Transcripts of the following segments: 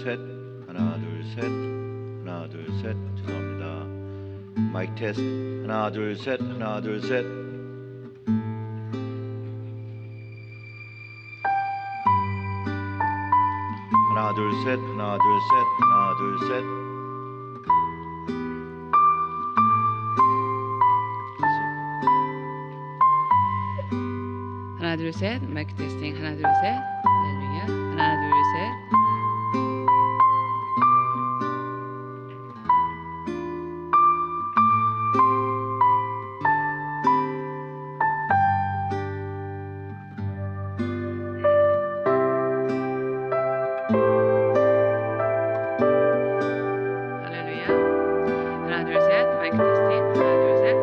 셋. 하나 둘 셋. 하나 둘 셋. 죄송합니다. 마이크 테스트. 하나 둘 셋. 하나 둘 셋. 하나 둘 셋. 하나 둘 셋. 하나 둘 셋. 하나 둘 셋. 마이크 테스팅. 하나 둘 셋. 할렐루야. 하나 둘 셋. 할렐루야. 하나 둘 셋. 마이크 테스팅. 하나 둘 셋.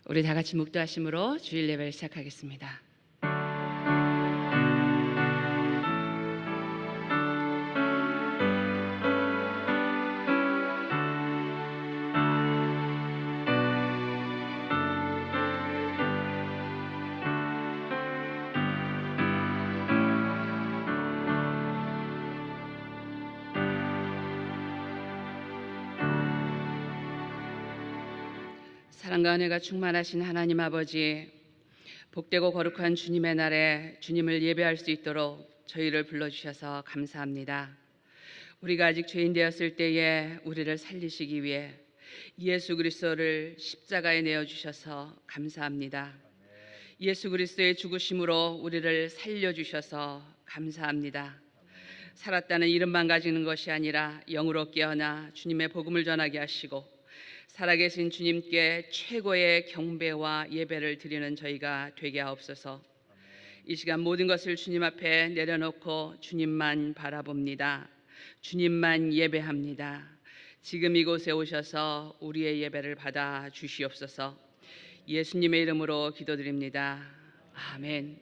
우리 다 같이 묵도하심으로 주일 예배를 시작하겠습니다. 사랑과 은혜가 충만하신 하나님 아버지, 복되고 거룩한 주님의 날에 주님을 예배할 수 있도록 저희를 불러주셔서 감사합니다. 우리가 아직 죄인 되었을 때에 우리를 살리시기 위해 예수 그리스도를 십자가에 내어주셔서 감사합니다. 예수 그리스도의 죽으심으로 우리를 살려주셔서 감사합니다. 살았다는 이름만 가지는 것이 아니라 영으로 깨어나 주님의 복음을 전하게 하시고 살아계신 주님께 최고의 경배와 예배를 드리는 저희가 되게 하옵소서. 이 시간 모든 것을 주님 앞에 내려놓고 주님만 바라봅니다. 주님만 예배합니다. 지금 이곳에 오셔서 우리의 예배를 받아 주시옵소서. 예수님의 이름으로 기도드립니다. 아멘.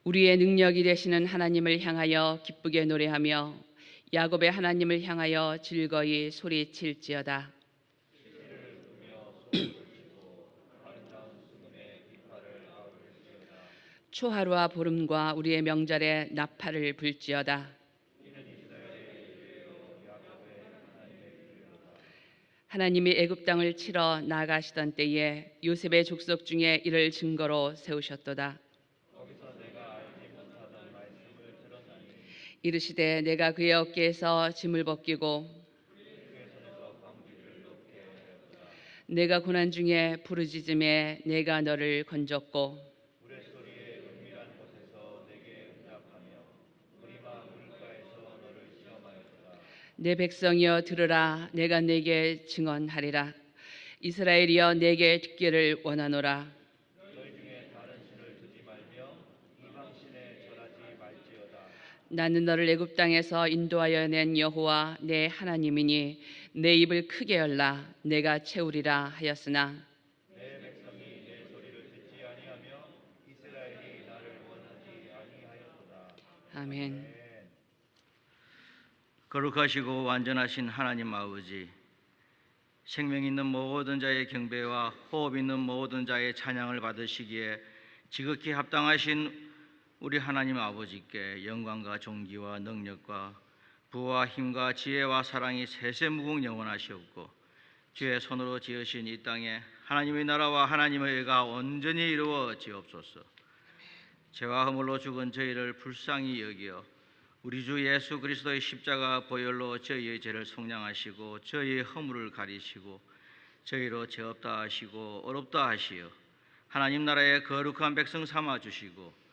우리의 능력이 되시는 하나님을 향하여 기쁘게 노래하며 야곱의 하나님을 향하여 즐거이 소리칠지어다. 초하루와 보름과 우리의 명절에 나팔을 불지어다. 하나님이 애굽 땅을 치러 나가시던 때에 요셉의 족속 중에 이를 증거로 세우셨도다. 이르시되 내가 그의 어깨에서 짐을 벗기고 내가 고난 중에 부르짖음에 내가 너를 건졌고 내 백성이여 들으라. 내가 내게 증언하리라. 이스라엘이여 내게 듣기를 원하노라. 나는 너를 애굽 땅에서 인도하여 낸 여호와 내 하나님이니 내 입을 크게 열라. 내가 채우리라 하였으나 내 백성이 내 소리를 듣지 아니하며 이스라엘이 나를 원하지 아니하였도다. 아멘. 거룩하시고 완전하신 하나님 아버지, 생명 있는 모든 자의 경배와 호흡 있는 모든 자의 찬양을 받으시기에 지극히 합당하신 우리 하나님 아버지께 영광과 존귀와 능력과 부와 힘과 지혜와 사랑이 세세무궁 영원하시옵고 주의 손으로 지으신 이 땅에 하나님의 나라와 하나님의 의가 온전히 이루어지옵소서. 죄와 허물로 죽은 저희를 불쌍히 여기어 우리 주 예수 그리스도의 십자가 보혈로 저희의 죄를 속량하시고 저희의 허물을 가리시고 저희로 죄 없다 하시고 어렵다 하시어 하나님 나라의 거룩한 백성 삼아 주시고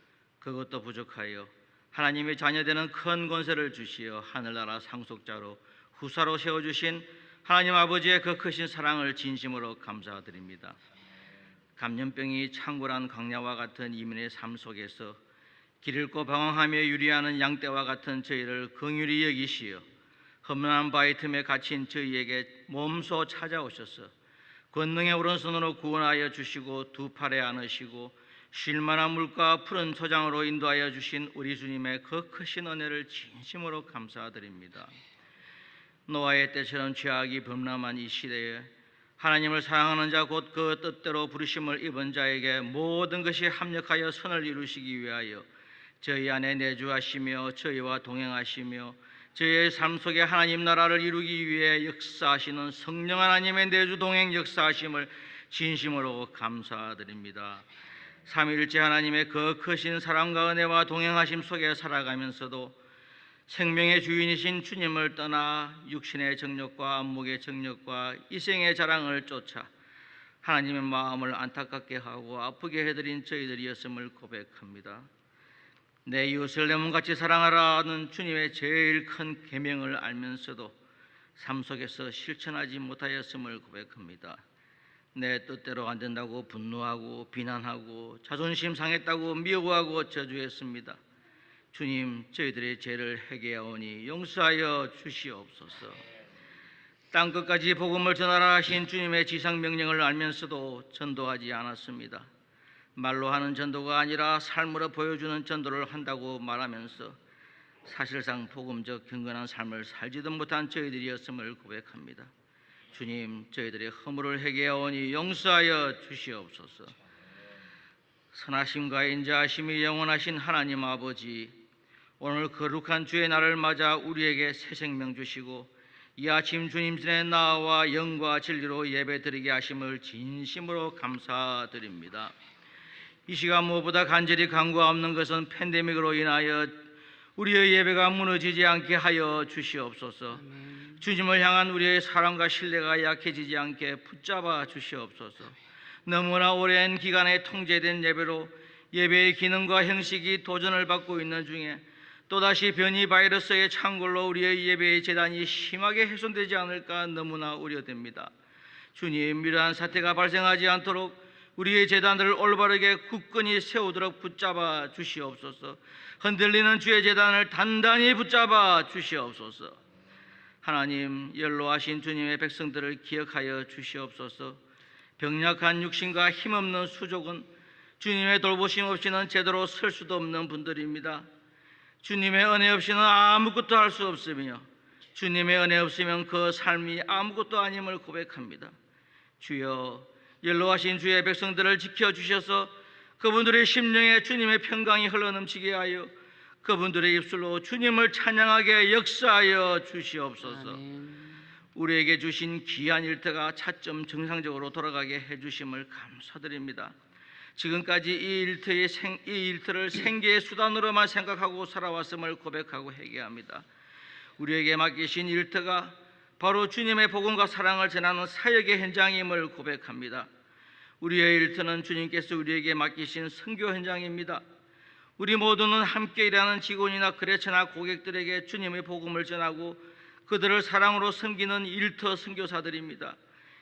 그것도 부족하여 하나님의 자녀되는 큰 권세를 주시어 하늘나라 상속자로 후사로 세워주신 하나님 아버지의 그 크신 사랑을 진심으로 감사드립니다. 감염병이 창궐한 광야와 같은 이민의 삶 속에서 길 잃고 방황하며 유리하는 양떼와 같은 저희를 긍휼히 여기시어 험난한 바위 틈에 갇힌 저희에게 몸소 찾아오셔서 권능의 오른손으로 구원하여 주시고 두 팔에 안으시고 쉴만한 물과 푸른 초장으로 인도하여 주신 우리 주님의 그 크신 은혜를 진심으로 감사드립니다. 노아의 때처럼 죄악이 범람한 이 시대에 하나님을 사랑하는 자 곧 그 뜻대로 부르심을 입은 자에게 모든 것이 합력하여 선을 이루시기 위하여 저희 안에 내주하시며 저희와 동행하시며 저희의 삶 속에 하나님 나라를 이루기 위해 역사하시는 성령 하나님의 내주 동행 역사하심을 진심으로 감사드립니다. 삼위일체 하나님의 그 크신 사랑과 은혜와 동행하심 속에 살아가면서도 생명의 주인이신 주님을 떠나 육신의 정욕과 안목의 정욕과 이생의 자랑을 쫓아 하나님의 마음을 안타깝게 하고 아프게 해드린 저희들이었음을 고백합니다. 내 이웃을 내 몸같이 사랑하라는 주님의 제일 큰 계명을 알면서도 삶 속에서 실천하지 못하였음을 고백합니다. 내 뜻대로 안 된다고 분노하고 비난하고 자존심 상했다고 미워하고 저주했습니다. 주님, 저희들의 죄를 회개하오니 용서하여 주시옵소서. 땅끝까지 복음을 전하라 하신 주님의 지상 명령을 알면서도 전도하지 않았습니다. 말로 하는 전도가 아니라 삶으로 보여주는 전도를 한다고 말하면서 사실상 복음적 경건한 삶을 살지도 못한 저희들이었음을 고백합니다. 주님, 저희들의 허물을 회개하오니 용서하여 주시옵소서. 선하심과 인자하심이 영원하신 하나님 아버지, 오늘 거룩한 주의 날을 맞아 우리에게 새 생명 주시고 이 아침 주님 전에 나와 영과 진리로 예배드리게 하심을 진심으로 감사드립니다. 이 시간 무엇보다 간절히 간구하옵는 것은 팬데믹으로 인하여 우리의 예배가 무너지지 않게 하여 주시옵소서. 주님을 향한 우리의 사랑과 신뢰가 약해지지 않게 붙잡아 주시옵소서. 너무나 오랜 기간에 통제된 예배로 예배의 기능과 형식이 도전을 받고 있는 중에 또다시 변이 바이러스의 창궐로 우리의 예배의 재단이 심하게 훼손되지 않을까 너무나 우려됩니다. 주님, 이러한 사태가 발생하지 않도록 우리의 재단들을 올바르게 굳건히 세우도록 붙잡아 주시옵소서. 흔들리는 주의 재단을 단단히 붙잡아 주시옵소서. 하나님, 연로하신 주님의 백성들을 기억하여 주시옵소서. 병약한 육신과 힘없는 수족은 주님의 돌보심 없이는 제대로 설 수도 없는 분들입니다. 주님의 은혜 없이는 아무것도 할 수 없으며 주님의 은혜 없으면 그 삶이 아무것도 아님을 고백합니다. 주여, 연로하신 주의 백성들을 지켜주셔서 그분들의 심령에 주님의 평강이 흘러넘치게 하여 그분들의 입술로 주님을 찬양하게 역사하여 주시옵소서. 우리에게 주신 귀한 일터가 차츰 정상적으로 돌아가게 해주심을 감사드립니다. 지금까지 이 일터를 생계의 수단으로만 생각하고 살아왔음을 고백하고 회개합니다. 우리에게 맡기신 일터가 바로 주님의 복음과 사랑을 전하는 사역의 현장임을 고백합니다. 우리의 일터는 주님께서 우리에게 맡기신 선교 현장입니다. 우리 모두는 함께 일하는 직원이나 거래처나 고객들에게 주님의 복음을 전하고 그들을 사랑으로 섬기는 일터 선교사들입니다.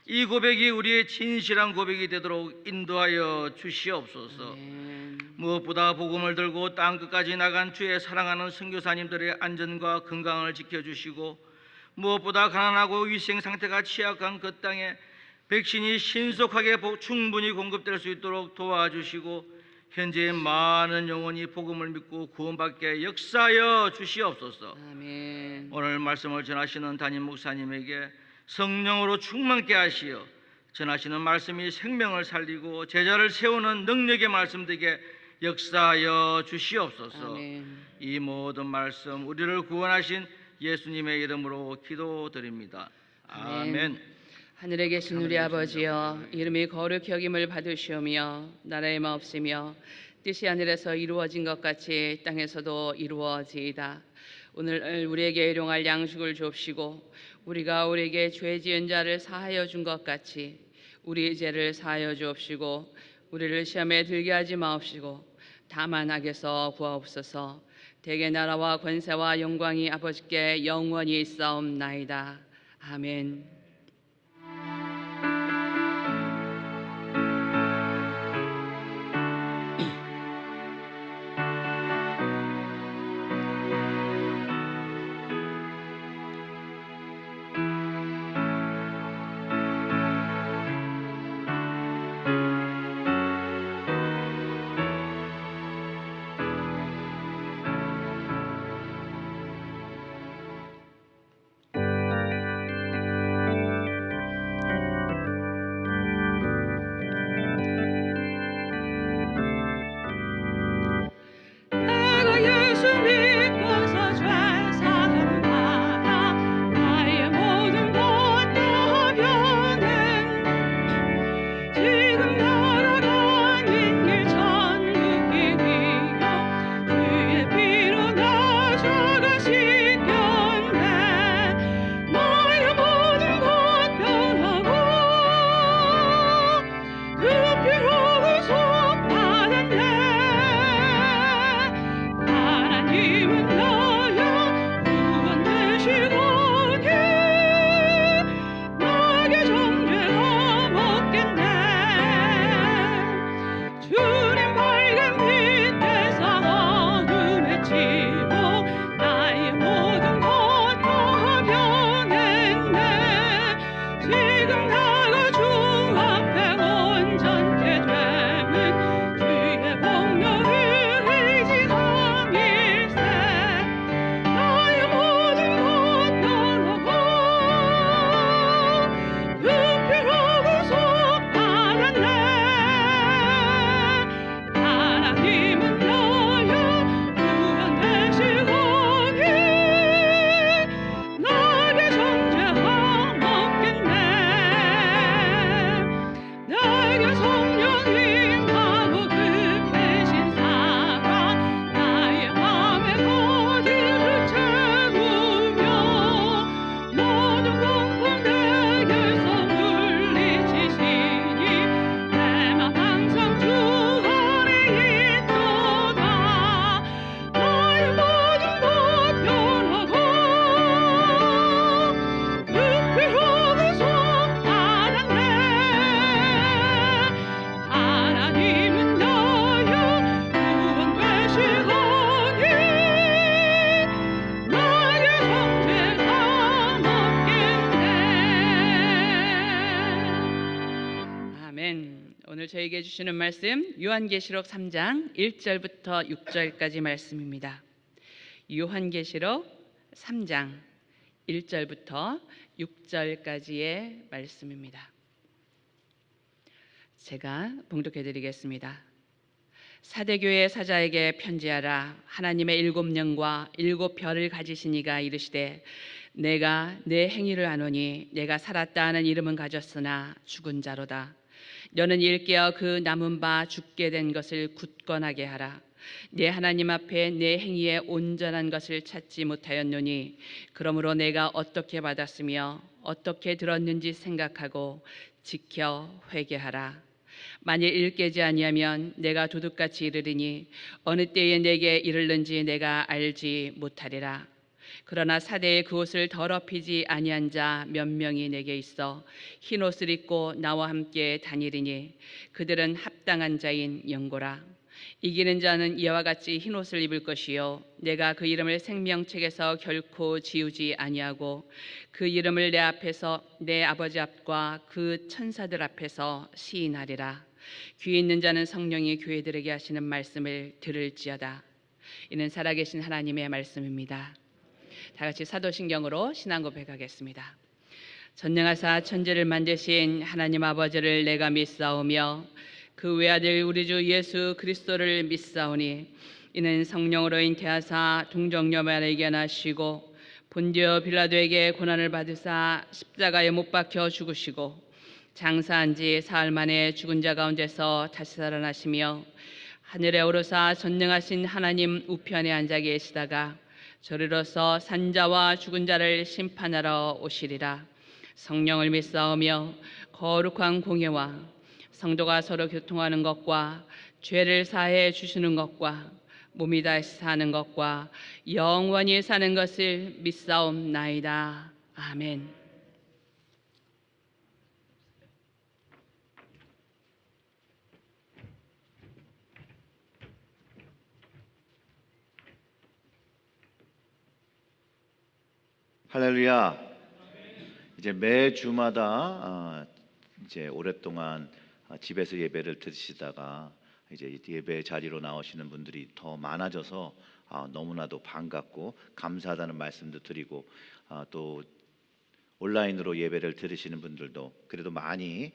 이 고백이 우리의 진실한 고백이 되도록 인도하여 주시옵소서. 무엇보다 복음을 들고 땅끝까지 나간 주의 사랑하는 선교사님들의 안전과 건강을 지켜주시고 무엇보다 가난하고 위생 상태가 취약한 그 땅에 백신이 신속하게 충분히 공급될 수 있도록 도와주시고 현재 많은 영혼이 복음을 믿고 구원받게 역사하여 주시옵소서. 아멘. 오늘 말씀을 전하시는 담임 목사님에게 성령으로 충만케 하시어 전하시는 말씀이 생명을 살리고 제자를 세우는 능력의 말씀 되게 역사하여 주시옵소서. 아멘. 이 모든 말씀 우리를 구원하신 예수님의 이름으로 기도드립니다. 아멘. 하늘에 계신 우리 아버지여, 이름이 거룩히 여김을 받으시오며 나라의 마옵시며 뜻이 하늘에서 이루어진 것 같이 땅에서도 이루어지이다. 오늘 우리에게 일용할 양식을 주옵시고 우리가 우리에게 죄 지은 자를 사하여 준 것 같이 우리의 죄를 사하여 주옵시고 우리를 시험에 들게 하지 마옵시고 다만 악에서 구하옵소서. 대개 나라와 권세와 영광이 아버지께 영원히 있사옵나이다. 아멘. 저에게 주시는 말씀 요한계시록 3장 1절부터 6절까지 말씀입니다. 요한계시록 3장 1절부터 6절까지의 말씀입니다. 제가 봉독해 드리겠습니다. 사대교회 사자에게 편지하라. 하나님의 7영과 7별을 가지신 이가 이르시되 내가 내 행위를 아노니 내가 살았다 하는 이름은 가졌으나 죽은 자로다. 너는 일깨어 그 남은 바 죽게 된 것을 굳건하게 하라. 내 하나님 앞에 내 행위에 온전한 것을 찾지 못하였노니 그러므로 내가 어떻게 받았으며 어떻게 들었는지 생각하고 지켜 회개하라. 만일 일깨지 아니하면 내가 도둑같이 이르리니 어느 때에 내게 이르는지 내가 알지 못하리라. 그러나 사대에 그 옷을 더럽히지 아니한 자 몇 명이 내게 있어 흰 옷을 입고 나와 함께 다니리니 그들은 합당한 자인 영고라. 이기는 자는 이와 같이 흰 옷을 입을 것이요 내가 그 이름을 생명책에서 결코 지우지 아니하고 그 이름을 내 앞에서 내 아버지 앞과 그 천사들 앞에서 시인하리라. 귀 있는 자는 성령이 교회들에게 하시는 말씀을 들을지어다. 이는 살아계신 하나님의 말씀입니다. 다 같이 사도신경으로 신앙 고백하겠습니다. 전능하사 천지를 만드신 하나님 아버지를 내가 믿사오며 그 외아들 우리 주 예수 그리스도를 믿사오니 이는 성령으로 잉태하사 동정녀 마리아에게 나시고 본디오 빌라도에게 고난을 받으사 십자가에 못 박혀 죽으시고 장사한 지 사흘 만에 죽은 자 가운데서 다시 살아나시며 하늘에 오르사 전능하신 하나님 우편에 앉아 계시다가 저리로서 산자와 죽은 자를 심판하러 오시리라. 성령을 믿사오며 거룩한 공예와 성도가 서로 교통하는 것과 죄를 사해 주시는 것과 몸이 다시 사는 것과 영원히 사는 것을 믿사옵나이다. 아멘. 할렐루야. 이제 매 주마다 이제 오랫동안 집에서 예배를 드시다가 이제 예배 자리로 나오시는 분들이 더 많아져서 너무나도 반갑고 감사하다는 말씀도 드리고 또 온라인으로 예배를 들으시는 분들도 그래도 많이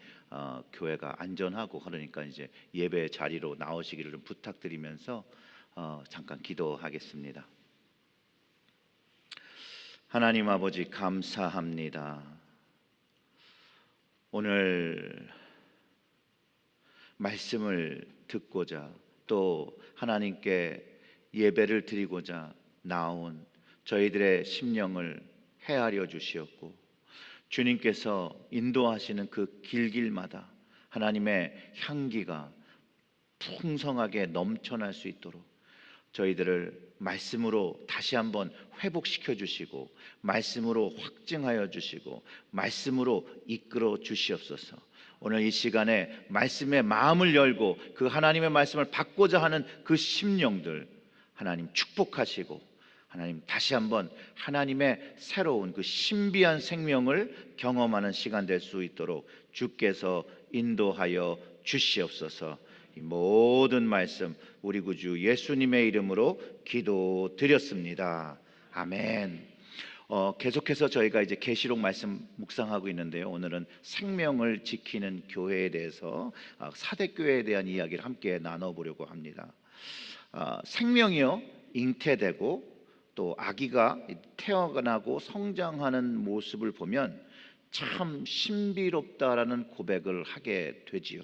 교회가 안전하고 그러니까 이제 예배 자리로 나오시기를 좀 부탁드리면서 잠깐 기도하겠습니다. 하나님 아버지 감사합니다. 오늘 말씀을 듣고자 또 하나님께 예배를 드리고자 나온 저희들의 심령을 헤아려 주시었고 주님께서 인도하시는 그 길길마다 하나님의 향기가 풍성하게 넘쳐날 수 있도록 저희들을 말씀으로 다시 한번 회복시켜 주시고 말씀으로 확증하여 주시고 말씀으로 이끌어 주시옵소서. 오늘 이 시간에 말씀의 마음을 열고 그 하나님의 말씀을 받고자 하는 그 심령들 하나님 축복하시고 하나님 다시 한번 하나님의 새로운 그 신비한 생명을 경험하는 시간 될 수 있도록 주께서 인도하여 주시옵소서. 이 모든 말씀 우리 구주 예수님의 이름으로 기도드렸습니다. 아멘. 계속해서 저희가 이제 계시록 말씀 묵상하고 있는데요. 오늘은 생명을 지키는 교회에 대해서 사대교회에 대한 이야기를 함께 나눠보려고 합니다. 생명이요 잉태되고 또 아기가 태어나고 성장하는 모습을 보면 참 신비롭다라는 고백을 하게 되지요.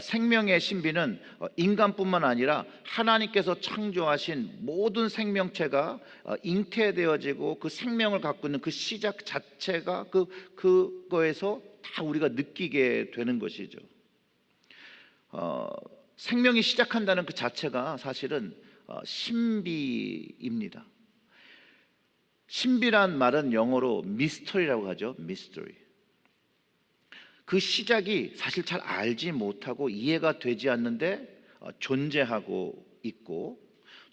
생명의 신비는 인간뿐만 아니라 하나님께서 창조하신 모든 생명체가 잉태되어지고 그 생명을 갖고 있는 그 시작 자체가 그거에서 다 우리가 느끼게 되는 것이죠. 생명이 시작한다는 그 자체가 사실은 신비입니다. 신비란 말은 영어로 미스터리라고 하죠. 미스터리. 그 시작이 사실 잘 알지 못하고 이해가 되지 않는데 존재하고 있고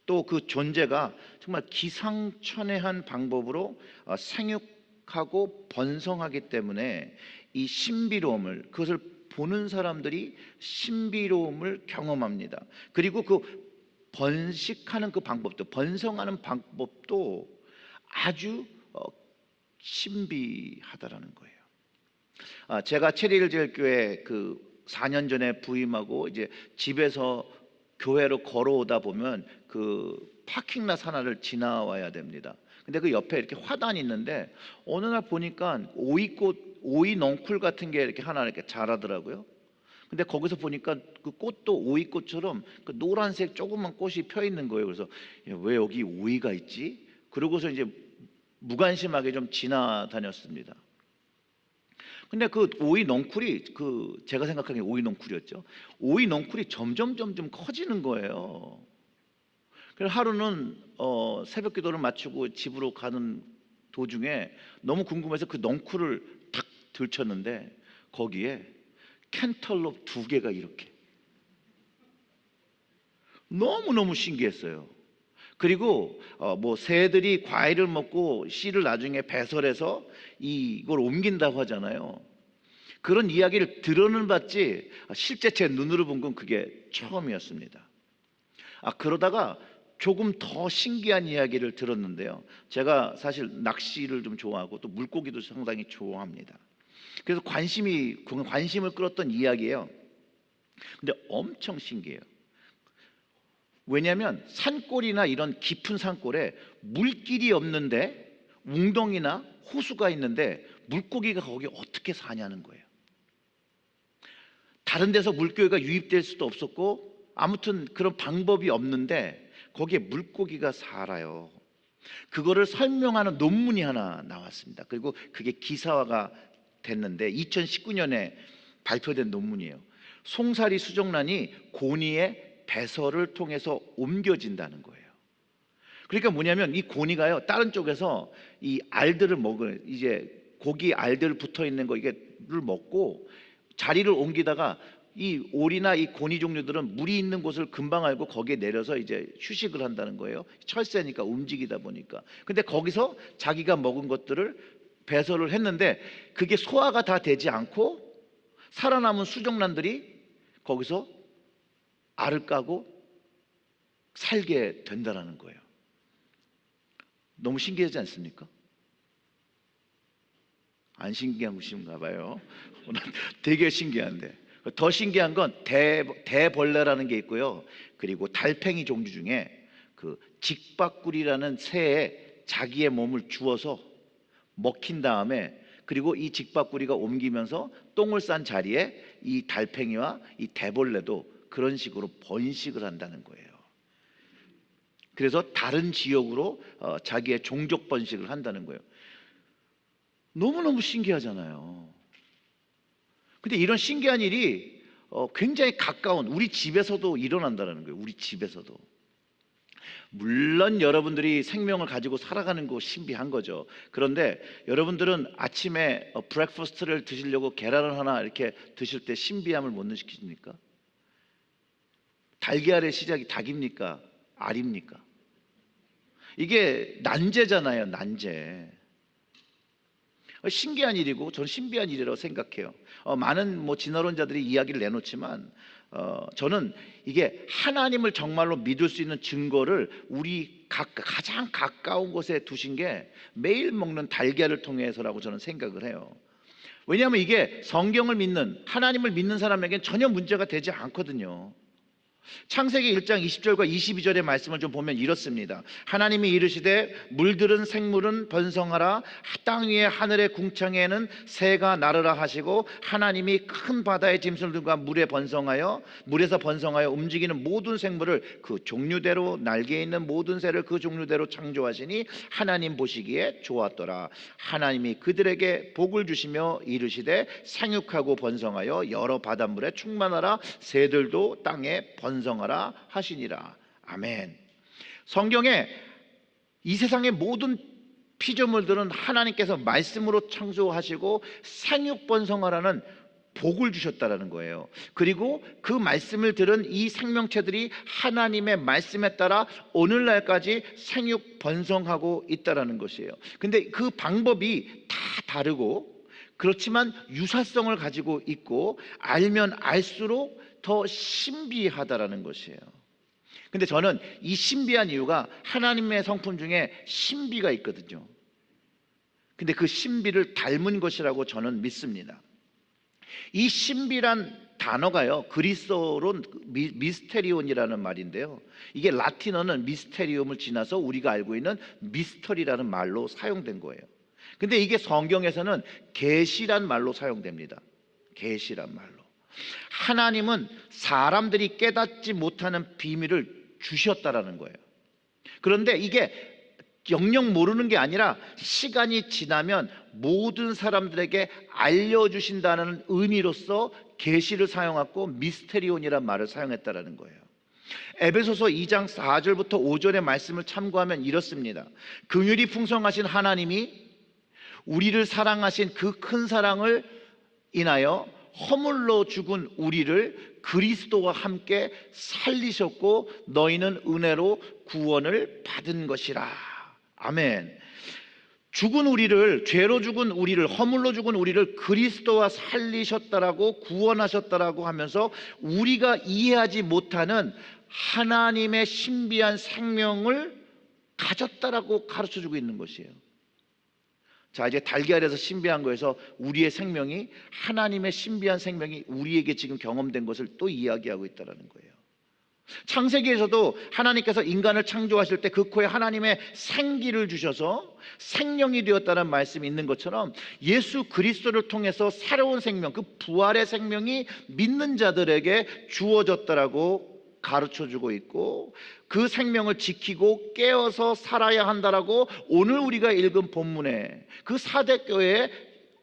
또 그 존재가 정말 기상천외한 방법으로 생육하고 번성하기 때문에 이 신비로움을 그것을 보는 사람들이 신비로움을 경험합니다. 그리고 그 번식하는 그 방법도, 번성하는 방법도 아주 신비하다라는 거예요. 제가 체리힐제일교회 그 4년 전에 부임하고 이제 집에서 교회로 걸어오다 보면 그 파킹랏 하나를 지나와야 됩니다. 근데 그 옆에 이렇게 화단이 있는데 어느 날 보니까 오이꽃, 오이 넝쿨 같은 게 이렇게 하나 이렇게 자라더라고요. 근데 거기서 보니까 그 꽃도 오이꽃처럼 그 노란색 조그만 꽃이 펴 있는 거예요. 그래서 왜 여기 오이가 있지? 그러고서 이제 무관심하게 좀 지나다녔습니다. 근데 그 오이 넝쿨이 그 제가 생각하기에 오이 넝쿨이었죠. 오이 넝쿨이 점점 커지는 거예요. 그래서 하루는 새벽 기도를 마치고 집으로 가는 도중에 너무 궁금해서 그 넝쿨을 탁 들쳤는데 거기에 캔털롭 2개가 이렇게 너무너무 신기했어요. 그리고 뭐 새들이 과일을 먹고 씨를 나중에 배설해서 이걸 옮긴다고 하잖아요. 그런 이야기를 들어는 봤지 실제 제 눈으로 본 건 그게 처음이었습니다. 그러다가 조금 더 신기한 이야기를 들었는데요. 제가 사실 낚시를 좀 좋아하고 또 물고기도 상당히 좋아합니다. 그래서 관심을 끌었던 이야기예요. 근데 엄청 신기해요. 왜냐하면 산골이나 이런 깊은 산골에 물길이 없는데 웅덩이나 호수가 있는데 물고기가 거기 어떻게 사냐는 거예요. 다른 데서 물고기가 유입될 수도 없었고 아무튼 그런 방법이 없는데 거기에 물고기가 살아요. 그거를 설명하는 논문이 하나 나왔습니다. 그리고 그게 기사화가 됐는데 2019년에 발표된 논문이에요. 송사리 수정란이 고니의 배설을 통해서 옮겨진다는 거예요. 그러니까 뭐냐면 이 고니가요 다른 쪽에서 이 알들을 먹을 이제 고기 알들 붙어 있는 거 이게를 먹고 자리를 옮기다가 이 오리나 이 고니 종류들은 물이 있는 곳을 금방 알고 거기에 내려서 이제 휴식을 한다는 거예요. 철새니까 움직이다 보니까. 근데 거기서 자기가 먹은 것들을 배설을 했는데 그게 소화가 다 되지 않고 살아남은 수정란들이 거기서 알을 까고 살게 된다는 거예요. 너무 신기하지 않습니까? 안 신기하신가 봐요. 되게 신기한데 더 신기한 건 대벌레라는 게 있고요. 그리고 달팽이 종류 중에 그 직박구리라는 새에 자기의 몸을 주어서 먹힌 다음에 그리고 이 직박구리가 옮기면서 똥을 싼 자리에 이 달팽이와 이 대벌레도 그런 식으로 번식을 한다는 거예요. 그래서 다른 지역으로 자기의 종족 번식을 한다는 거예요. 너무너무 신기하잖아요. 근데 이런 신기한 일이 굉장히 가까운 우리 집에서도 일어난다는 거예요. 우리 집에서도. 물론 여러분들이 생명을 가지고 살아가는 거 신비한 거죠. 그런데 여러분들은 아침에 브렉퍼스트를 드시려고 계란을 하나 이렇게 드실 때 신비함을 못 느끼십니까? 달걀의 시작이 닭입니까? 알입니까? 이게 난제잖아요. 난제. 신기한 일이고 저는 신비한 일이라고 생각해요. 많은 뭐 진화론자들이 이야기를 내놓지만 저는 이게 하나님을 정말로 믿을 수 있는 증거를 우리 가장 가까운 곳에 두신 게 매일 먹는 달걀을 통해서라고 저는 생각을 해요. 왜냐하면 이게 성경을 믿는 하나님을 믿는 사람에게는 전혀 문제가 되지 않거든요. 창세기 1장 20절과 22절의 말씀을 좀 보면 이렇습니다. 하나님이 이르시되 물들은 생물은 번성하라 땅 위에 하늘의 궁창에는 새가 나르라 하시고 하나님이 큰 바다의 짐승들과 물에서 번성하여 움직이는 모든 생물을 그 종류대로 날개 있는 모든 새를 그 종류대로 창조하시니 하나님 보시기에 좋았더라. 하나님이 그들에게 복을 주시며 이르시되 생육하고 번성하여 여러 바닷물에 충만하라 새들도 땅에 번성하라 하시니라. 아멘. 성경에 이 세상의 모든 피조물들은 하나님께서 말씀으로 창조하시고 생육 번성하라는 복을 주셨다라는 거예요. 그리고 그 말씀을 들은 이 생명체들이 하나님의 말씀에 따라 오늘날까지 생육 번성하고 있다라는 것이에요. 근데 그 방법이 다 다르고 그렇지만 유사성을 가지고 있고 알면 알수록 더 신비하다라는 것이에요. 근데 저는 이 신비한 이유가 하나님의 성품 중에 신비가 있거든요. 근데 그 신비를 닮은 것이라고 저는 믿습니다. 이 신비란 단어가요, 그리스어로 미스테리온이라는 말인데요, 이게 라틴어는 미스테리움을 지나서 우리가 알고 있는 미스터리라는 말로 사용된 거예요. 근데 이게 성경에서는 계시란 말로 사용됩니다. 계시란 말로. 하나님은 사람들이 깨닫지 못하는 비밀을 주셨다라는 거예요. 그런데 이게 영영 모르는 게 아니라 시간이 지나면 모든 사람들에게 알려주신다는 의미로서 계시를 사용하고 미스테리온이라는 말을 사용했다라는 거예요. 에베소서 2장 4절부터 5절의 말씀을 참고하면 이렇습니다. 긍휼이 풍성하신 하나님이 우리를 사랑하신 그 큰 사랑을 인하여 허물로 죽은 우리를 그리스도와 함께 살리셨고 너희는 은혜로 구원을 받은 것이라. 아멘. 죽은 우리를, 죄로 죽은 우리를, 허물로 죽은 우리를 그리스도와 살리셨다라고, 구원하셨다라고 하면서 우리가 이해하지 못하는 하나님의 신비한 생명을 가졌다라고 가르쳐주고 있는 것이에요. 자, 이제 달걀에서 신비한 거에서 우리의 생명이, 하나님의 신비한 생명이 우리에게 지금 경험된 것을 또 이야기하고 있다는 거예요. 창세기에서도 하나님께서 인간을 창조하실 때 그 코에 하나님의 생기를 주셔서 생명이 되었다는 말씀이 있는 것처럼 예수 그리스도를 통해서 새로운 생명, 그 부활의 생명이 믿는 자들에게 주어졌다라고 가르쳐주고 있고, 그 생명을 지키고 깨어서 살아야 한다라고 오늘 우리가 읽은 본문에 그 사대교회에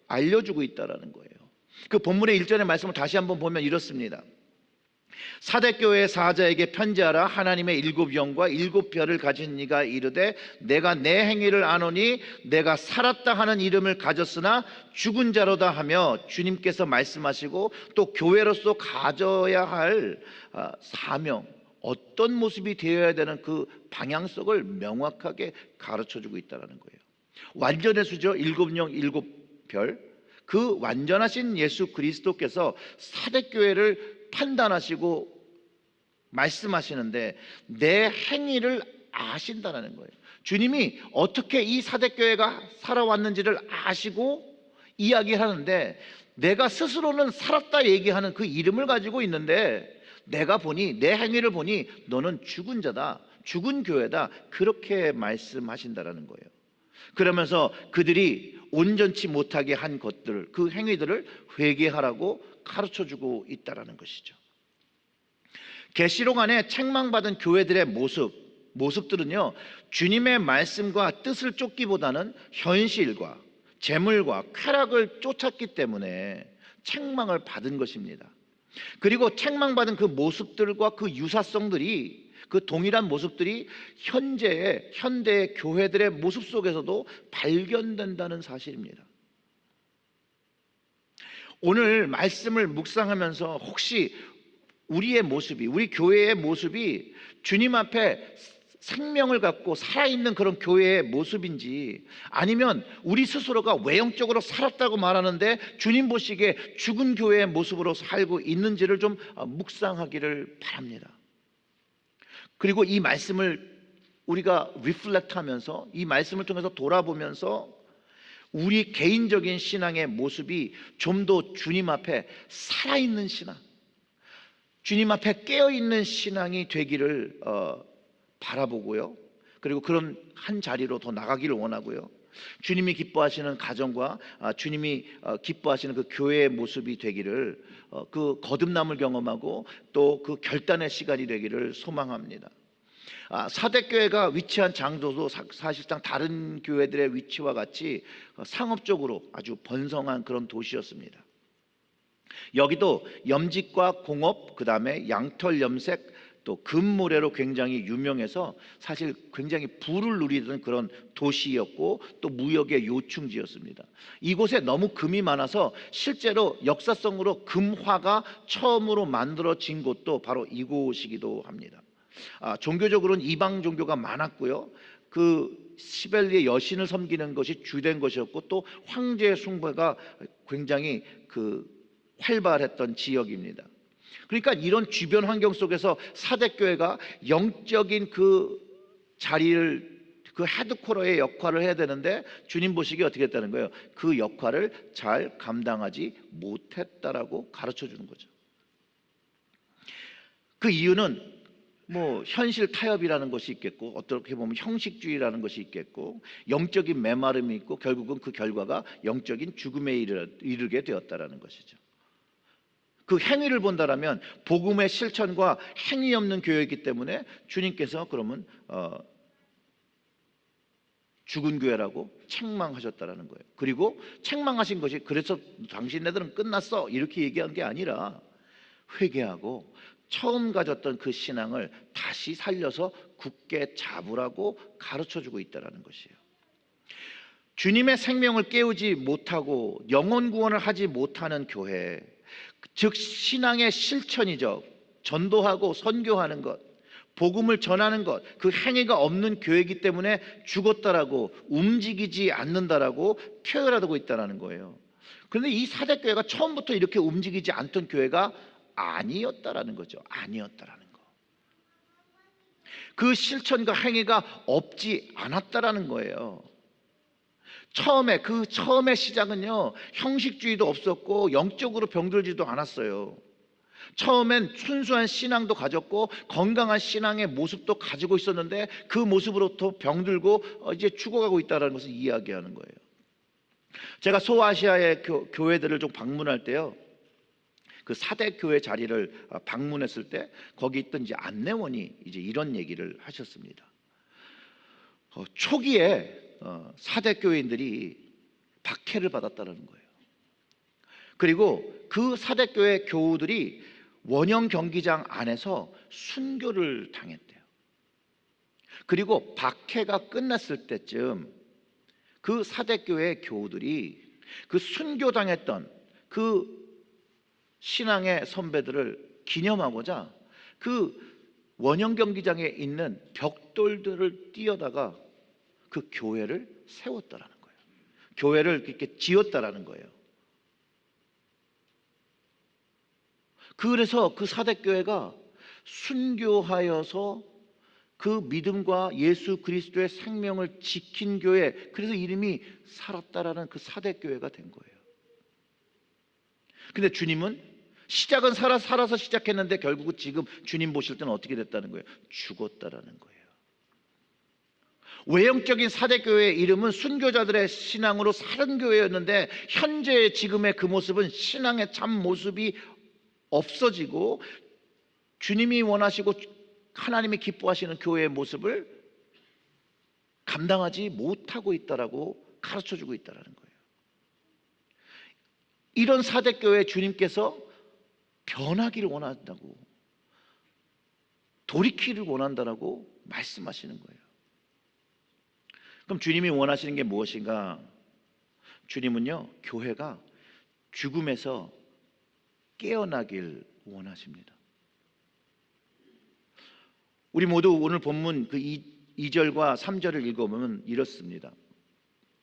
알려주고 있다는 거예요. 그 본문의 1절의 말씀을 다시 한번 보면 이렇습니다. 사대교회 사자에게 편지하라. 하나님의 7 영과 7 별을 가진 이가 이르되 내가 내 행위를 아노니 내가 살았다 하는 이름을 가졌으나 죽은 자로다 하며 주님께서 말씀하시고 또 교회로서 가져야 할 사명, 어떤 모습이 되어야 되는 그 방향성을 명확하게 가르쳐주고 있다는 거예요. 완전의 수죠. 7 영, 7 별. 그 완전하신 예수 그리스도께서 사대교회를 판단하시고 말씀하시는데 내 행위를 아신다는 거예요. 주님이 어떻게 이 사대교회가 살아왔는지를 아시고 이야기하는데, 내가 스스로는 살았다 얘기하는 그 이름을 가지고 있는데 내가 보니, 내 행위를 보니 너는 죽은 자다, 죽은 교회다, 그렇게 말씀하신다는 거예요. 그러면서 그들이 온전치 못하게 한 것들, 그 행위들을 회개하라고 가르쳐주고 있다는 것이죠. 계시록 안에 책망받은 교회들의 모습들은요, 주님의 말씀과 뜻을 쫓기보다는 현실과 재물과 쾌락을 쫓았기 때문에 책망을 받은 것입니다. 그리고 책망받은 그 모습들과 그 유사성들이, 그 동일한 모습들이 현대의 교회들의 모습 속에서도 발견된다는 사실입니다. 오늘 말씀을 묵상하면서 혹시 우리의 모습이, 우리 교회의 모습이 주님 앞에 생명을 갖고 살아있는 그런 교회의 모습인지, 아니면 우리 스스로가 외형적으로 살았다고 말하는데 주님 보시기에 죽은 교회의 모습으로 살고 있는지를 좀 묵상하기를 바랍니다. 그리고 이 말씀을 우리가 리플렉트하면서, 이 말씀을 통해서 돌아보면서 우리 개인적인 신앙의 모습이 좀 더 주님 앞에 살아있는 신앙, 주님 앞에 깨어있는 신앙이 되기를 바라보고요. 그리고 그런 한 자리로 더 나가기를 원하고요. 주님이 기뻐하시는 가정과 주님이 기뻐하시는 그 교회의 모습이 되기를, 그 거듭남을 경험하고 또 그 결단의 시간이 되기를 소망합니다. 사대교회가 위치한 장소도 사실상 다른 교회들의 위치와 같이 상업적으로 아주 번성한 그런 도시였습니다. 여기도 염직과 공업, 그 다음에 양털 염색, 또 금모래로 굉장히 유명해서 사실 굉장히 부를 누리던 그런 도시였고 또 무역의 요충지였습니다. 이곳에 너무 금이 많아서 실제로 역사성으로 금화가 처음으로 만들어진 곳도 바로 이곳이기도 합니다. 종교적으로는 이방 종교가 많았고요. 그 시벨리의 여신을 섬기는 것이 주된 것이었고 또 황제 숭배가 굉장히 그 활발했던 지역입니다. 그러니까 이런 주변 환경 속에서 사대교회가 영적인 그 자리를 그 헤드코러의 역할을 해야 되는데 주님 보시기에 어떻게 했다는 거예요? 그 역할을 잘 감당하지 못했다라고 가르쳐 주는 거죠. 그 이유는 뭐 현실 타협이라는 것이 있겠고 어떻게 보면 형식주의라는 것이 있겠고 영적인 메마름이 있고 결국은 그 결과가 영적인 죽음에 이르게 되었다라는 것이죠. 그 행위를 본다라면 복음의 실천과 행위 없는 교회이기 때문에 주님께서 그러면 죽은 교회라고 책망하셨다라는 거예요. 그리고 책망하신 것이 그래서 당신네들은 끝났어 이렇게 얘기한 게 아니라 회개하고 처음 가졌던 그 신앙을 다시 살려서 굳게 잡으라고 가르쳐주고 있다는 것이에요. 주님의 생명을 깨우지 못하고 영혼 구원을 하지 못하는 교회, 즉 신앙의 실천이죠. 전도하고 선교하는 것, 복음을 전하는 것, 그 행위가 없는 교회이기 때문에 죽었다라고 움직이지 않는다라고 표현하고 있다는 거예요. 그런데 이 사대교회가 처음부터 이렇게 움직이지 않던 교회가 아니었다라는 거죠. 아니었다라는 거. 그 실천과 행위가 없지 않았다라는 거예요. 처음의 시작은요, 형식주의도 없었고 영적으로 병들지도 않았어요. 처음엔 순수한 신앙도 가졌고 건강한 신앙의 모습도 가지고 있었는데 그 모습으로부터 병들고 이제 죽어가고 있다는 것을 이야기하는 거예요. 제가 소아시아의 교회들을 좀 방문할 때요, 그 사대 교회 자리를 방문했을 때 거기 있던 이제 안내원이 이제 이런 얘기를 하셨습니다. 초기에 사대 교회인들이 박해를 받았다는 거예요. 그리고 그 사대 교회 교우들이 원형 경기장 안에서 순교를 당했대요. 그리고 박해가 끝났을 때쯤 그 사대 교회 교우들이 그 순교당했던 그 신앙의 선배들을 기념하고자 그 원형 경기장에 있는 벽돌들을 띄어다가 그 교회를 세웠다라는 거예요. 교회를 이렇게 지었다라는 거예요. 그래서 그 사대교회가 순교하여서 그 믿음과 예수 그리스도의 생명을 지킨 교회, 그래서 이름이 살았다라는 그 사대교회가 된 거예요. 근데 주님은 시작은 살아서 시작했는데 결국은 지금 주님 보실 때는 어떻게 됐다는 거예요? 죽었다라는 거예요. 외형적인 사대교회의 이름은 순교자들의 신앙으로 사는 교회였는데 현재 지금의 그 모습은 신앙의 참 모습이 없어지고 주님이 원하시고 하나님이 기뻐하시는 교회의 모습을 감당하지 못하고 있다라고 가르쳐주고 있다는 거예요. 이런 사대교회 주님께서 변하기를 원한다고, 돌이키기를 원한다라고 말씀하시는 거예요. 그럼 주님이 원하시는 게 무엇인가? 주님은요, 교회가 죽음에서 깨어나길 원하십니다. 우리 모두 오늘 본문 그 2절과 3절을 읽어보면 이렇습니다.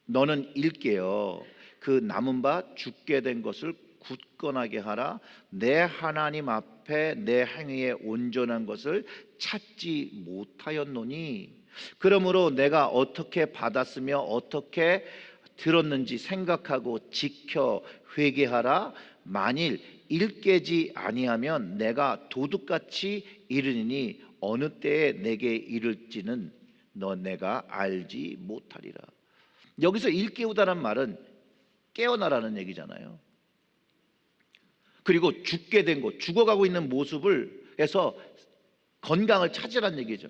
너는 일깨어 그 남은 바 죽게 된 것을 굳건하게 하라. 내 하나님 앞에 내 행위에 온전한 것을 찾지 못하였노니 그러므로 내가 어떻게 받았으며 어떻게 들었는지 생각하고 지켜 회개하라. 만일 일깨지 아니하면 내가 도둑같이 이르니 어느 때에 내게 이를지는 내가 알지 못하리라. 여기서 일깨우다는 말은 깨어나라는 얘기잖아요. 그리고 죽게 된 것, 죽어가고 있는 모습을 해서 건강을 찾으라는 얘기죠.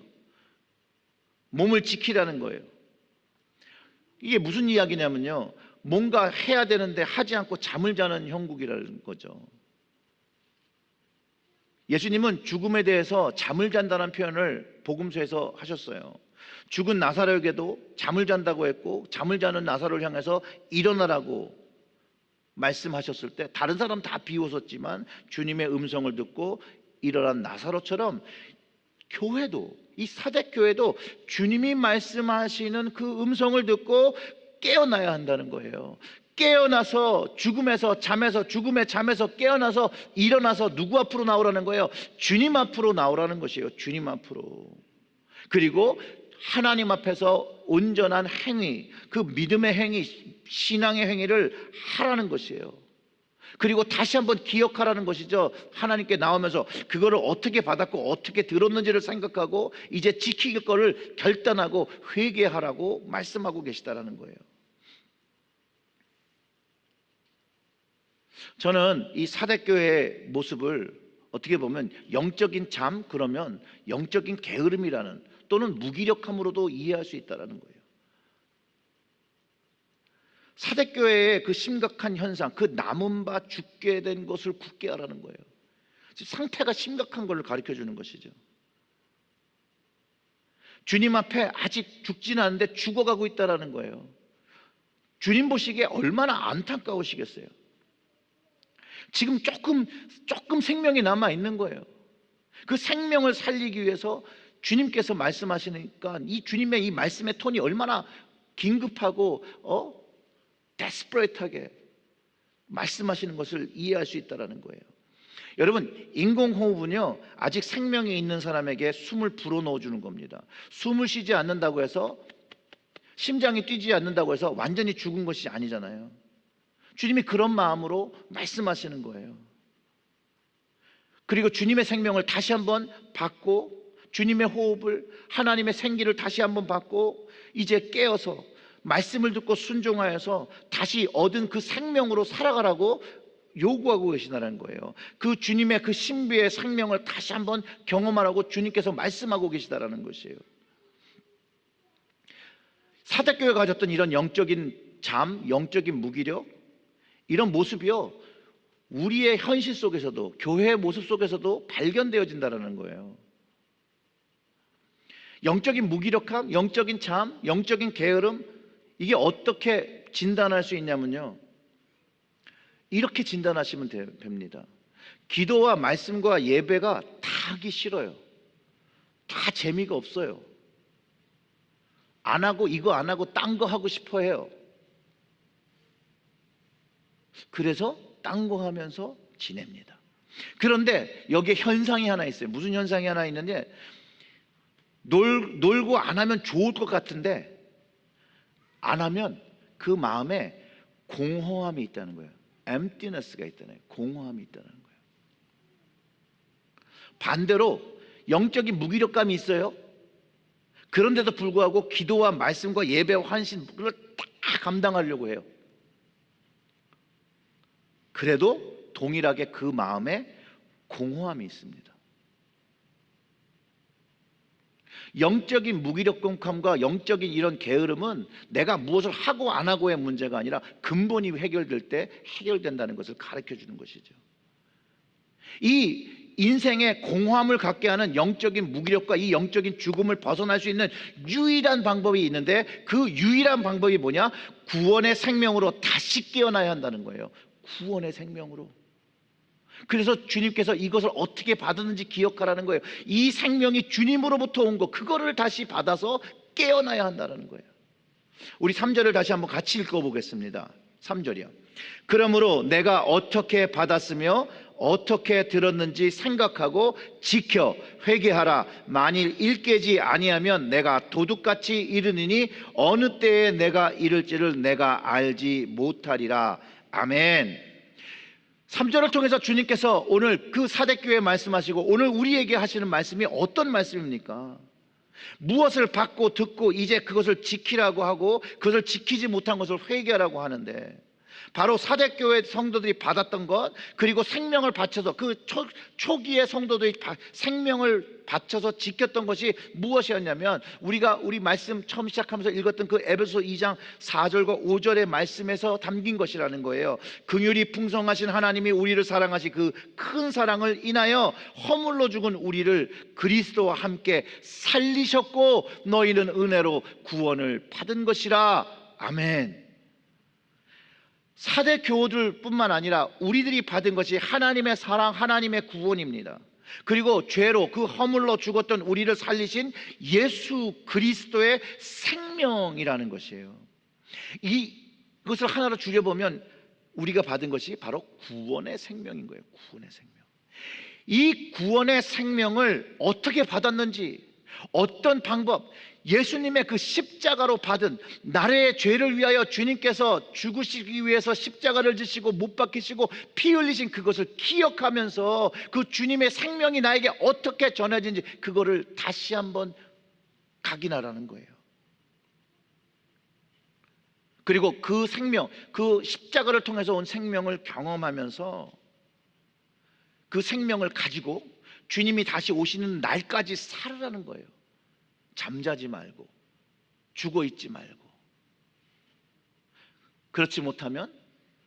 몸을 지키라는 거예요. 이게 무슨 이야기냐면요, 뭔가 해야 되는데 하지 않고 잠을 자는 형국이라는 거죠. 예수님은 죽음에 대해서 잠을 잔다는 표현을 복음서에서 하셨어요. 죽은 나사로에게도 잠을 잔다고 했고 잠을 자는 나사로를 향해서 일어나라고 말씀하셨을 때 다른 사람 다 비웃었지만 주님의 음성을 듣고 일어난 나사로처럼 교회도, 이 사대교회도 주님이 말씀하시는 그 음성을 듣고 깨어나야 한다는 거예요. 깨어나서 죽음에서 잠에서, 죽음의 잠에서 깨어나서 일어나서 누구 앞으로 나오라는 거예요? 주님 앞으로 나오라는 것이에요. 주님 앞으로. 그리고 하나님 앞에서 온전한 행위, 그 믿음의 행위, 신앙의 행위를 하라는 것이에요. 그리고 다시 한번 기억하라는 것이죠. 하나님께 나오면서 그거를 어떻게 받았고 어떻게 들었는지를 생각하고 이제 지킬 거를 결단하고 회개하라고 말씀하고 계시다라는 거예요. 저는 이 사대교회의 모습을 어떻게 보면 영적인 잠, 그러면 영적인 게으름이라는, 또는 무기력함으로도 이해할 수 있다는 거예요. 사대교회의 그 심각한 현상, 그 남은 바 죽게 된 것을 굳게 하라는 거예요. 상태가 심각한 것을 가르쳐 주는 것이죠. 주님 앞에 아직 죽지는 않은데 죽어가고 있다는 거예요. 주님 보시기에 얼마나 안타까우시겠어요. 지금 조금 생명이 남아 있는 거예요. 그 생명을 살리기 위해서 주님께서 말씀하시니까 이 주님의 이 말씀의 톤이 얼마나 긴급하고 데스퍼레이트하게 말씀하시는 것을 이해할 수 있다는 거예요. 여러분, 인공호흡은요, 아직 생명이 있는 사람에게 숨을 불어넣어 주는 겁니다. 숨을 쉬지 않는다고 해서, 심장이 뛰지 않는다고 해서 완전히 죽은 것이 아니잖아요. 주님이 그런 마음으로 말씀하시는 거예요. 그리고 주님의 생명을 다시 한번 받고, 주님의 호흡을, 하나님의 생기를 다시 한번 받고, 이제 깨어서 말씀을 듣고 순종하여서 다시 얻은 그 생명으로 살아가라고 요구하고 계시다는 거예요. 그 주님의 그 신비의 생명을 다시 한번 경험하라고 주님께서 말씀하고 계시다는 것이에요. 사대교회가 가졌던 이런 영적인 잠, 영적인 무기력, 이런 모습이요, 우리의 현실 속에서도, 교회의 모습 속에서도 발견되어진다는 거예요. 영적인 무기력함, 영적인 잠, 영적인 게으름, 이게 어떻게 진단할 수 있냐면요, 이렇게 진단하시면 됩니다. 기도와 말씀과 예배가 다 하기 싫어요. 다 재미가 없어요. 안 하고, 이거 안 하고 딴 거 하고 싶어 해요. 그래서 딴 거 하면서 지냅니다. 그런데 여기에 현상이 하나 있어요. 무슨 현상이 하나 있는데, 놀고 안 하면 좋을 것 같은데 안 하면 그 마음에 공허함이 있다는 거예요. emptiness가 있다는 거예요. 공허함이 있다는 거예요. 반대로 영적인 무기력감이 있어요. 그런데도 불구하고 기도와 말씀과 예배와 환신, 그걸 다 감당하려고 해요. 그래도 동일하게 그 마음에 공허함이 있습니다. 영적인 무기력감과 영적인 이런 게으름은 내가 무엇을 하고 안 하고의 문제가 아니라 근본이 해결될 때 해결된다는 것을 가르쳐 주는 것이죠. 이 인생의 공허함을 갖게 하는 영적인 무기력과 이 영적인 죽음을 벗어날 수 있는 유일한 방법이 있는데, 그 유일한 방법이 뭐냐? 구원의 생명으로 다시 깨어나야 한다는 거예요. 구원의 생명으로. 그래서 주님께서 이것을 어떻게 받았는지 기억하라는 거예요. 이 생명이 주님으로부터 온 거, 그거를 다시 받아서 깨어나야 한다는 거예요. 우리 3절을 다시 한번 같이 읽어보겠습니다. 3절이요. 그러므로 내가 어떻게 받았으며 어떻게 들었는지 생각하고 지켜 회개하라. 만일 일깨지 아니하면 내가 도둑같이 이르느니 어느 때에 내가 이를지를 내가 알지 못하리라. 아멘. 3절을 통해서 주님께서 오늘 그 사대교회에 말씀하시고 오늘 우리에게 하시는 말씀이 어떤 말씀입니까? 무엇을 받고 듣고 이제 그것을 지키라고 하고 그것을 지키지 못한 것을 회개하라고 하는데, 바로 사대교회 성도들이 받았던 것, 그리고 생명을 바쳐서 그 초기의 성도들이 생명을 바쳐서 지켰던 것이 무엇이었냐면, 우리 말씀 처음 시작하면서 읽었던 그 에베소 2장 4절과 5절의 말씀에서 담긴 것이라는 거예요. 긍휼이 풍성하신 하나님이 우리를 사랑하시 그 큰 사랑을 인하여 허물로 죽은 우리를 그리스도와 함께 살리셨고 너희는 은혜로 구원을 받은 것이라. 아멘. 사대 교우들 뿐만 아니라 우리들이 받은 것이 하나님의 사랑, 하나님의 구원입니다. 그리고 죄로 그 허물로 죽었던 우리를 살리신 예수 그리스도의 생명이라는 것이에요. 이것을 하나로 줄여보면 우리가 받은 것이 바로 구원의 생명인 거예요. 구원의 생명. 이 구원의 생명을 어떻게 받았는지, 어떤 방법, 예수님의 그 십자가로 받은, 나의 죄를 위하여 주님께서 죽으시기 위해서 십자가를 지시고 못 박히시고 피 흘리신 그것을 기억하면서 그 주님의 생명이 나에게 어떻게 전해진지 그거를 다시 한번 각인하라는 거예요. 그리고 그 생명, 그 십자가를 통해서 온 생명을 경험하면서 그 생명을 가지고 주님이 다시 오시는 날까지 살으라는 거예요. 잠자지 말고, 죽어 있지 말고. 그렇지 못하면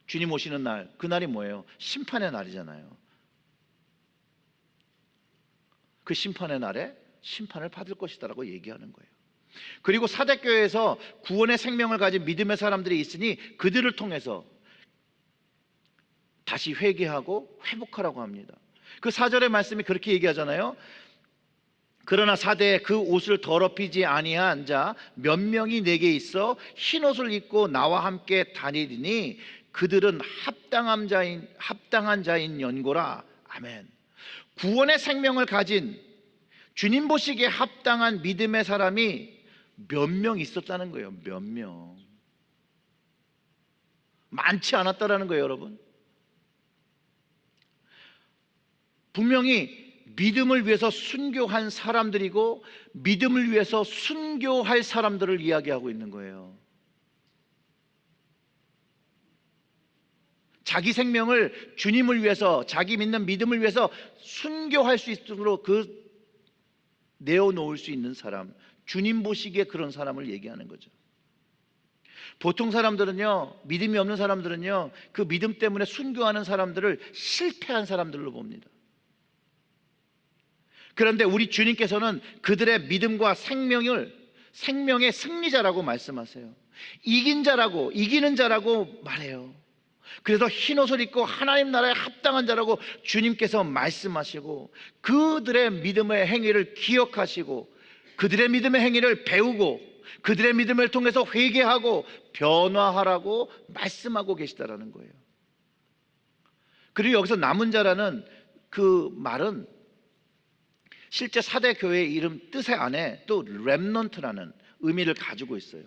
주님 오시는 날, 그날이 뭐예요? 심판의 날이잖아요. 그 심판의 날에 심판을 받을 것이다라고 얘기하는 거예요. 그리고 사대교회에서 구원의 생명을 가진 믿음의 사람들이 있으니 그들을 통해서 다시 회개하고 회복하라고 합니다. 그 4절의 말씀이 그렇게 얘기하잖아요. 그러나 사대에 그 옷을 더럽히지 아니한 자 몇 명이 내게 있어 흰 옷을 입고 나와 함께 다니리니 그들은 합당한 자인 연고라. 아멘. 구원의 생명을 가진 주님 보시기에 합당한 믿음의 사람이 몇 명 있었다는 거예요. 몇 명. 많지 않았다라는 거예요, 여러분. 분명히 믿음을 위해서 순교한 사람들이고 믿음을 위해서 순교할 사람들을 이야기하고 있는 거예요. 자기 생명을 주님을 위해서, 자기 믿는 믿음을 위해서 순교할 수 있도록 그 내어놓을 수 있는 사람, 주님 보시기에 그런 사람을 얘기하는 거죠. 보통 사람들은요, 믿음이 없는 사람들은요, 그 믿음 때문에 순교하는 사람들을 실패한 사람들로 봅니다. 그런데 우리 주님께서는 그들의 믿음과 생명의 승리자라고 말씀하세요. 이긴 자라고, 이기는 자라고 말해요. 그래서 흰옷을 입고 하나님 나라에 합당한 자라고 주님께서 말씀하시고 그들의 믿음의 행위를 기억하시고 그들의 믿음의 행위를 배우고 그들의 믿음을 통해서 회개하고 변화하라고 말씀하고 계시다라는 거예요. 그리고 여기서 남은 자라는 그 말은 실제 사대 교회의 이름 뜻의 안에 또 렘넌트라는 의미를 가지고 있어요.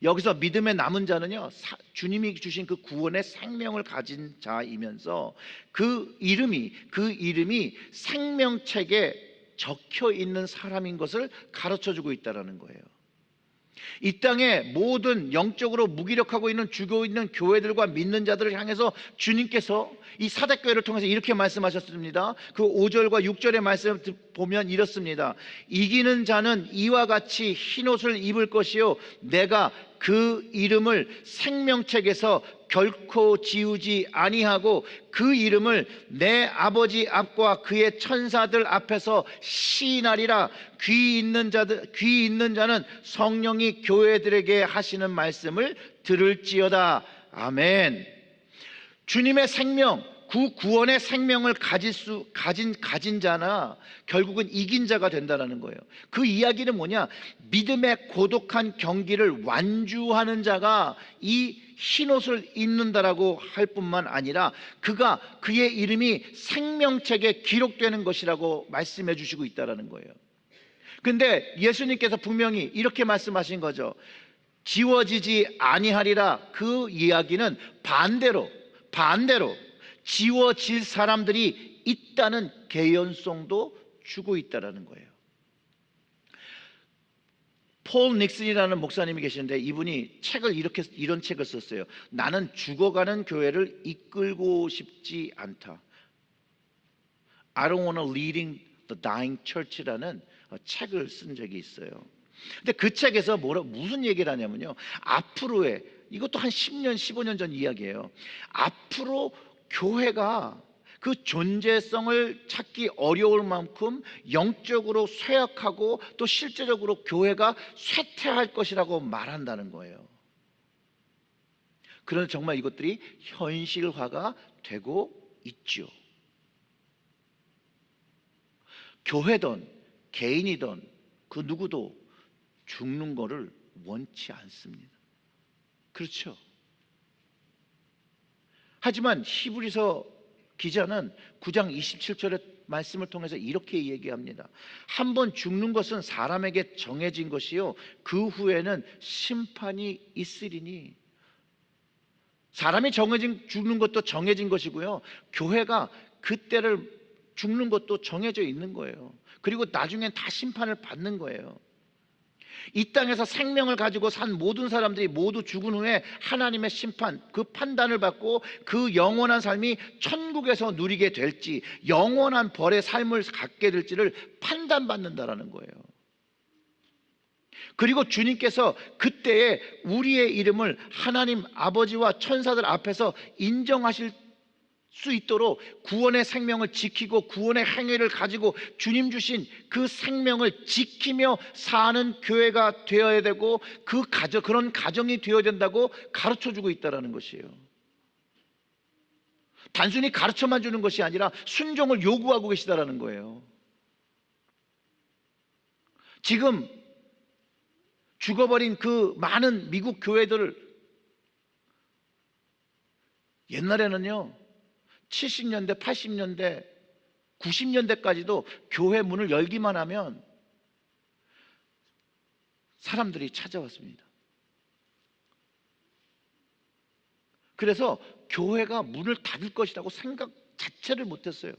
여기서 믿음의 남은 자는요, 주님이 주신 그 구원의 생명을 가진 자이면서 그 이름이 생명책에 적혀 있는 사람인 것을 가르쳐 주고 있다는 거예요. 이 땅에 모든 영적으로 무기력하고 있는 죽어 있는 교회들과 믿는 자들을 향해서 주님께서 이 사대교회를 통해서 이렇게 말씀하셨습니다. 그 5절과 6절의 말씀을 보면 이렇습니다. 이기는 자는 이와 같이 흰옷을 입을 것이요 내가 그 이름을 생명책에서 결코 지우지 아니하고 그 이름을 내 아버지 앞과 그의 천사들 앞에서 시인하리라. 귀 있는 자는 성령이 교회들에게 하시는 말씀을 들을지어다. 아멘. 주님의 생명, 그 구원의 생명을 가진 자나 결국은 이긴 자가 된다는 거예요. 그 이야기는 뭐냐? 믿음의 고독한 경기를 완주하는 자가 이 흰옷을 입는다라고 할 뿐만 아니라 그의 이름이 생명책에 기록되는 것이라고 말씀해 주시고 있다는 거예요. 근데 예수님께서 분명히 이렇게 말씀하신 거죠. 지워지지 아니하리라. 그 이야기는 반대로 지워질 사람들이 있다는 개연성도 주고 있다는 거예요. 폴 닉슨이라는 목사님이 계시는데 이분이 이런 책을 썼어요. 나는 죽어가는 교회를 이끌고 싶지 않다. I don't want to leading the dying church라는 책을 쓴 적이 있어요. 근데 그 책에서 무슨 얘기를 하냐면요. 앞으로의, 이것도 한 10년, 15년 전 이야기예요. 앞으로 교회가 그 존재성을 찾기 어려울 만큼 영적으로 쇠약하고 또 실제적으로 교회가 쇠퇴할 것이라고 말한다는 거예요. 그런데 정말 이것들이 현실화가 되고 있죠. 교회든 개인이든 그 누구도 죽는 거를 원치 않습니다. 그렇죠? 하지만 히브리서 기자는 9장 27절의 말씀을 통해서 이렇게 얘기합니다. 한 번 죽는 것은 사람에게 정해진 것이요 그 후에는 심판이 있으리니. 사람이 죽는 것도 정해진 것이고요, 교회가 그때를 죽는 것도 정해져 있는 거예요. 그리고 나중엔 다 심판을 받는 거예요. 이 땅에서 생명을 가지고 산 모든 사람들이 모두 죽은 후에 하나님의 심판, 그 판단을 받고 그 영원한 삶이 천국에서 누리게 될지 영원한 벌의 삶을 갖게 될지를 판단받는다라는 거예요. 그리고 주님께서 그때에 우리의 이름을 하나님 아버지와 천사들 앞에서 인정하실 수 있도록 구원의 생명을 지키고 구원의 행위를 가지고 주님 주신 그 생명을 지키며 사는 교회가 되어야 되고 그런 가정이 되어야 된다고 가르쳐주고 있다는 것이에요. 단순히 가르쳐만 주는 것이 아니라 순종을 요구하고 계시다는 거예요. 지금 죽어버린 그 많은 미국 교회들을 옛날에는요 70년대, 80년대, 90년대까지도 교회 문을 열기만 하면 사람들이 찾아왔습니다. 그래서 교회가 문을 닫을 것이라고 생각 자체를 못했어요.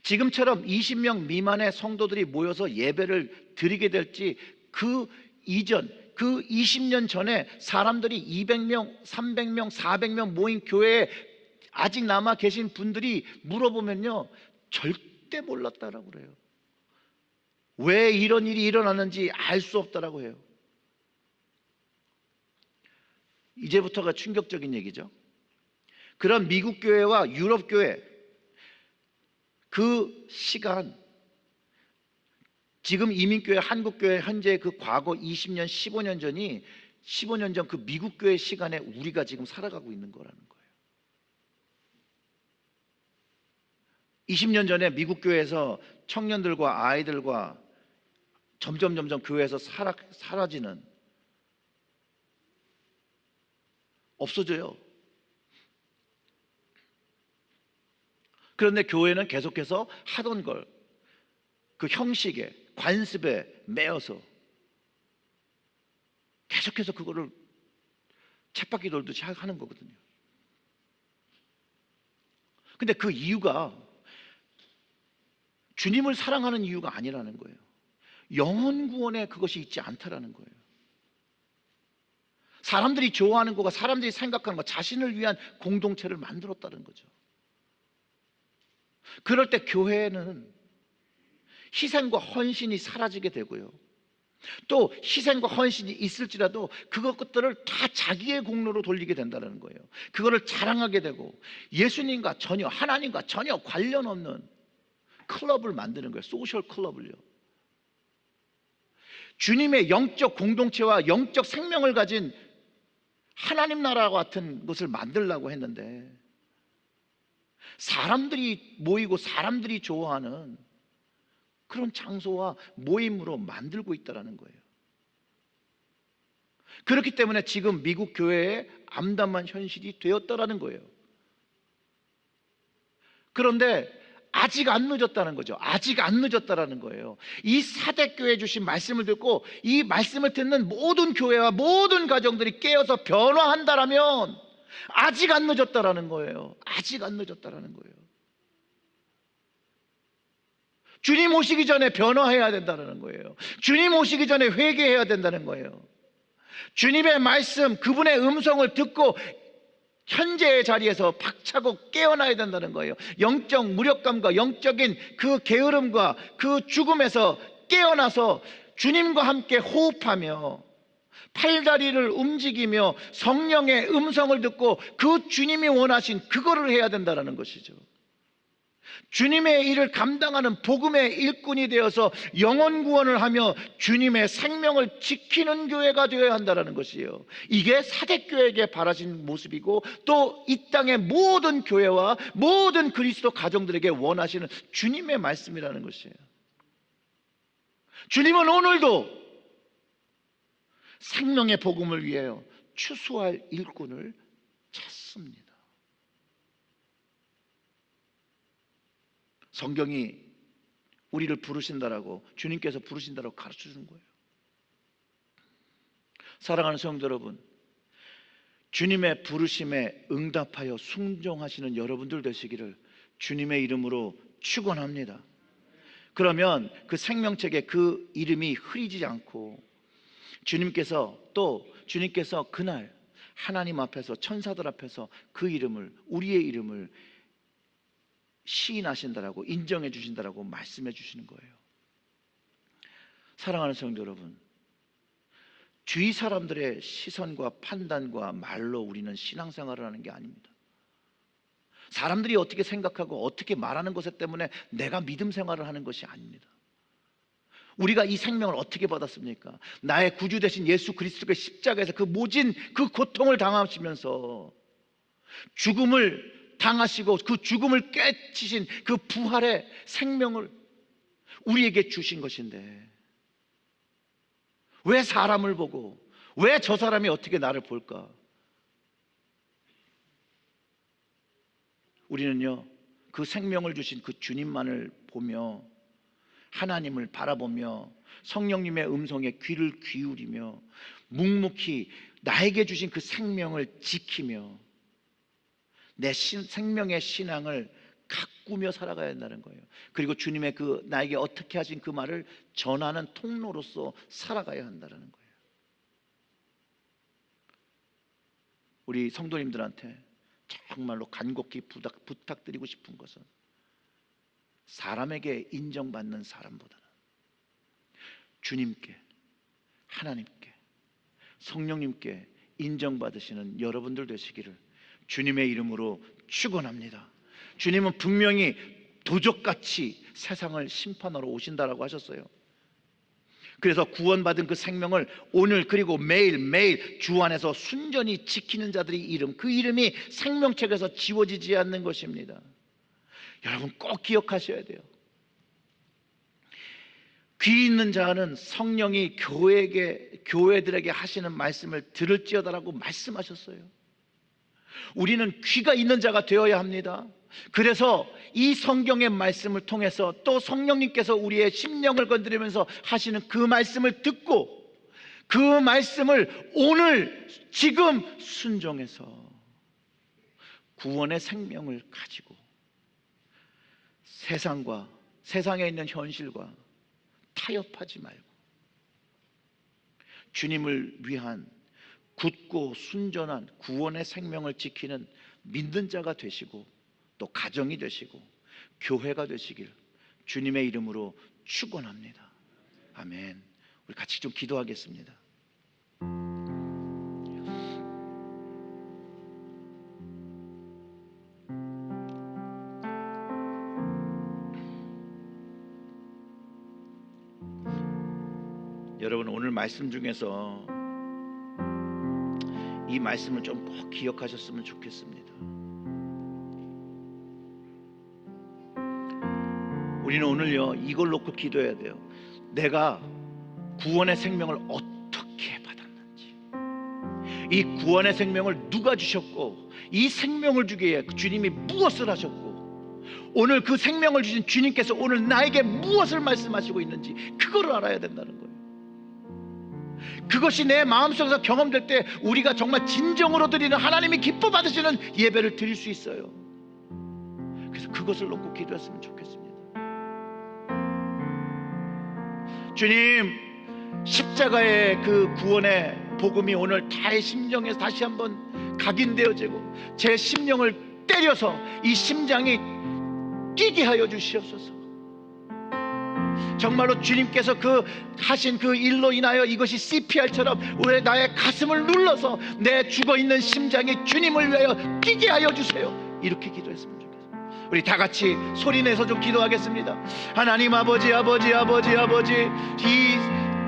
지금처럼 20명 미만의 성도들이 모여서 예배를 드리게 될지 그 이전, 그 20년 전에 사람들이 200명, 300명, 400명 모인 교회에 아직 남아 계신 분들이 물어보면요 절대 몰랐다라고 그래요. 왜 이런 일이 일어났는지 알 수 없다라고 해요. 이제부터가 충격적인 얘기죠. 그런 미국 교회와 유럽 교회 그 시간, 지금 이민교회, 한국교회 현재 그 과거 20년, 15년 전이 15년 전 그 미국 교회 시간에 우리가 지금 살아가고 있는 거라는 거예요. 20년 전에 미국 교회에서 청년들과 아이들과 점점 교회에서 사라지는, 없어져요. 그런데 교회는 계속해서 하던 걸 그 형식에, 관습에 매여서 계속해서 그거를 쳇바퀴 돌듯이 하는 거거든요. 근데 그 이유가 주님을 사랑하는 이유가 아니라는 거예요. 영혼 구원에 그것이 있지 않다라는 거예요. 사람들이 좋아하는 거가, 사람들이 생각하는 거, 자신을 위한 공동체를 만들었다는 거죠. 그럴 때 교회는 희생과 헌신이 사라지게 되고요, 또 희생과 헌신이 있을지라도 그것들을 다 자기의 공로로 돌리게 된다는 거예요. 그거를 자랑하게 되고 예수님과 전혀, 하나님과 전혀 관련 없는 클럽을 만드는 거예요. 소셜 클럽을요. 주님의 영적 공동체와 영적 생명을 가진 하나님 나라 같은 것을 만들려고 했는데 사람들이 모이고 사람들이 좋아하는 그런 장소와 모임으로 만들고 있다는 거예요. 그렇기 때문에 지금 미국 교회의 암담한 현실이 되었다는 거예요. 그런데 아직 안 늦었다는 거죠. 아직 안 늦었다는 거예요. 이 사대교회 주신 말씀을 듣고 이 말씀을 듣는 모든 교회와 모든 가정들이 깨어서 변화한다라면 아직 안 늦었다는 거예요. 아직 안 늦었다는 거예요. 주님 오시기 전에 변화해야 된다는 거예요. 주님 오시기 전에 회개해야 된다는 거예요. 주님의 말씀, 그분의 음성을 듣고 현재의 자리에서 박차고 깨어나야 된다는 거예요. 영적 무력감과 영적인 그 게으름과 그 죽음에서 깨어나서 주님과 함께 호흡하며 팔다리를 움직이며 성령의 음성을 듣고 그 주님이 원하신 그거를 해야 된다는 것이죠. 주님의 일을 감당하는 복음의 일꾼이 되어서 영혼 구원을 하며 주님의 생명을 지키는 교회가 되어야 한다는 것이에요. 이게 사대교회에게 바라신 모습이고 또 이 땅의 모든 교회와 모든 그리스도 가정들에게 원하시는 주님의 말씀이라는 것이에요. 주님은 오늘도 생명의 복음을 위하여 추수할 일꾼을 찾습니다. 성경이 우리를 부르신다라고, 주님께서 부르신다라고 가르쳐 주는 거예요. 사랑하는 성도 여러분, 주님의 부르심에 응답하여 순종하시는 여러분들 되시기를 주님의 이름으로 축원합니다. 그러면 그 생명책에 그 이름이 흐리지 않고 주님께서 그날 하나님 앞에서, 천사들 앞에서 그 이름을, 우리의 이름을 시인하신다라고, 인정해 주신다라고 말씀해 주시는 거예요. 사랑하는 성도 여러분, 주위 사람들의 시선과 판단과 말로 우리는 신앙생활을 하는 게 아닙니다. 사람들이 어떻게 생각하고 어떻게 말하는 것 때문에 내가 믿음 생활을 하는 것이 아닙니다. 우리가 이 생명을 어떻게 받았습니까? 나의 구주 되신 예수 그리스도의 십자가에서 그 모진 그 고통을 당하시면서 죽음을 당하시고 그 죽음을 깨치신 그 부활의 생명을 우리에게 주신 것인데, 왜 사람을 보고, 왜 저 사람이 어떻게 나를 볼까? 우리는요, 그 생명을 주신 그 주님만을 보며, 하나님을 바라보며, 성령님의 음성에 귀를 기울이며 묵묵히 나에게 주신 그 생명을 지키며 내 생명의 신앙을 가꾸며 살아가야 한다는 거예요. 그리고 주님의 그 나에게 어떻게 하신 그 말을 전하는 통로로서 살아가야 한다는 거예요. 우리 성도님들한테 정말로 간곡히 부탁드리고 싶은 것은, 사람에게 인정받는 사람보다는 주님께, 하나님께, 성령님께 인정받으시는 여러분들 되시기를 주님의 이름으로 축원합니다. 주님은 분명히 도적같이 세상을 심판하러 오신다라고 하셨어요. 그래서 구원받은 그 생명을 오늘 그리고 매일매일 주 안에서 순전히 지키는 자들의 이름, 그 이름이 생명책에서 지워지지 않는 것입니다. 여러분 꼭 기억하셔야 돼요. 귀 있는 자는 성령이 교회들에게 하시는 말씀을 들을지어다라고 말씀하셨어요. 우리는 귀가 있는 자가 되어야 합니다. 그래서 이 성경의 말씀을 통해서 또 성령님께서 우리의 심령을 건드리면서 하시는 그 말씀을 듣고 그 말씀을 오늘 지금 순종해서 구원의 생명을 가지고 세상에 있는 현실과 타협하지 말고 주님을 위한 굳고 순전한 구원의 생명을 지키는 믿는 자가 되시고 또 가정이 되시고 교회가 되시길 주님의 이름으로 축원합니다. 아멘. 우리 같이 좀 기도하겠습니다. 여러분 오늘 말씀 중에서 이 말씀을 좀 꼭 기억하셨으면 좋겠습니다. 우리는 오늘요 이걸 놓고 기도해야 돼요. 내가 구원의 생명을 어떻게 받았는지, 이 구원의 생명을 누가 주셨고 이 생명을 주기 위해 주님이 무엇을 하셨고 오늘 그 생명을 주신 주님께서 오늘 나에게 무엇을 말씀하시고 있는지 그거를 알아야 된다는 거예요. 그것이 내 마음속에서 경험될 때 우리가 정말 진정으로 드리는 하나님이 기뻐 받으시는 예배를 드릴 수 있어요. 그래서 그것을 놓고 기도했으면 좋겠습니다. 주님, 십자가의 그 구원의 복음이 오늘 나의 심정에서 다시 한번 각인되어지고 제 심령을 때려서 이 심장이 뛰게 하여 주시옵소서. 정말로 주님께서 그 하신 그 일로 인하여 이것이 CPR처럼 왜 나의 가슴을 눌러서 내 죽어있는 심장이 주님을 위하여 뛰게 하여 주세요. 이렇게 기도했으면 좋겠습니다. 우리 다 같이 소리내서 좀 기도하겠습니다. 하나님 아버지, 이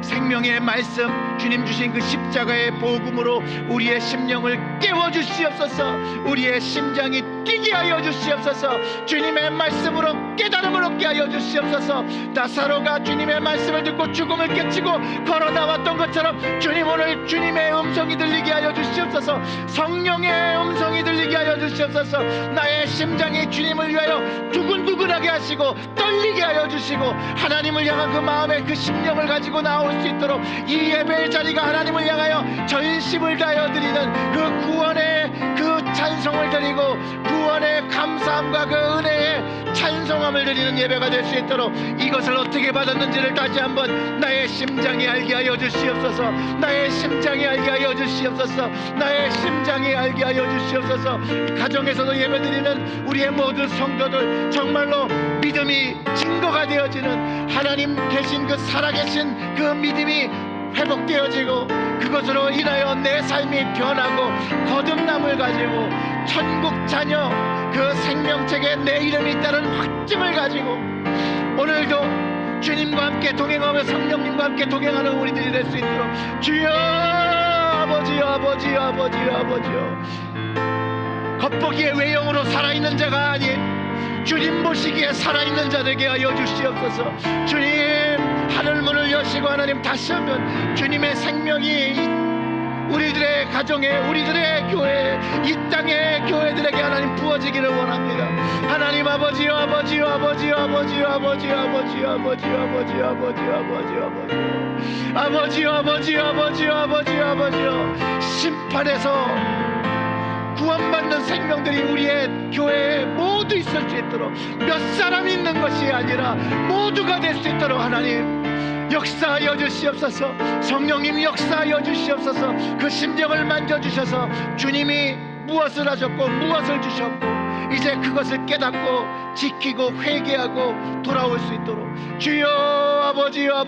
생명의 말씀, 주님 주신 그 십자가의 복음으로 우리의 심령을 깨워주시옵소서. 우리의 심장이 뛰게 하여 주시옵소서. 주님의 말씀으로 깨달음을 얻게 하여 주시옵소서. 나사로가 주님의 말씀을 듣고 죽음을 깨치고 걸어 나왔던 것처럼 주님, 오늘 주님의 음성이 들리게 하여 주시옵소서. 성령의 음성이 들리게 하여 주시옵소서. 나의 심장이 주님을 위하여 두근두근하게 하시고 떨리게 하여 주시고, 하나님을 향한 그 마음의 그 심령을 가지고 나올 수 있도록 이 예배의 자리가 하나님을 향하여 전심을 다하여 드리는 그 구원의 그 찬송을 드리고, 구원의 감사함과 그 은혜의 찬송함을 드리는 예배가 될 수 있도록, 이것을 어떻게 받았는지를 다시 한번 나의 심장이 알게 하여 주시옵소서. 나의 심장이 알게 하여 주시옵소서. 나의 심장이 알게 하여 주시옵소서. 가정에서도 예배드리는 우리의 모든 성도들, 정말로 믿음이 증거가 되어지는, 하나님 계신 그 살아계신 그 믿음이 회복되어지고, 그것으로 인하여 내 삶이 변하고 거듭남을 가지고 천국 자녀 그 생명책에 내 이름이 있다는 확증을 가지고, 오늘도 주님과 함께 동행하며 성령님과 함께 동행하는 우리들이 될 수 있도록, 주여 아버지여, 겉보기에 외형으로 살아있는 자가 아닌 주님 보시기에 살아있는 자 되게 하여 주시옵소서. 주님, 하늘문을 여시고 하나님 다시 한번 주님의 생명이 우리들의 가정에, 우리들의 교회에, 이 땅의 교회들에게 하나님 부어지기를 원합니다. 하나님 아버지여, 심판에서 구원받는 생명들이 우리의 교회에 모두 있을 수 있도록, 몇 사람 있는 것이 아니라 모두가 될 수 있도록 하나님 역사하여 주시옵소서. 성령님 역사하여 주시옵소서. 그 심령을 만져주셔서 주님이 무엇을 하셨고 무엇을 주셨고, 이제 그것을 깨닫고 지키고 회개하고 돌아올 수 있도록, 주여 아버지여,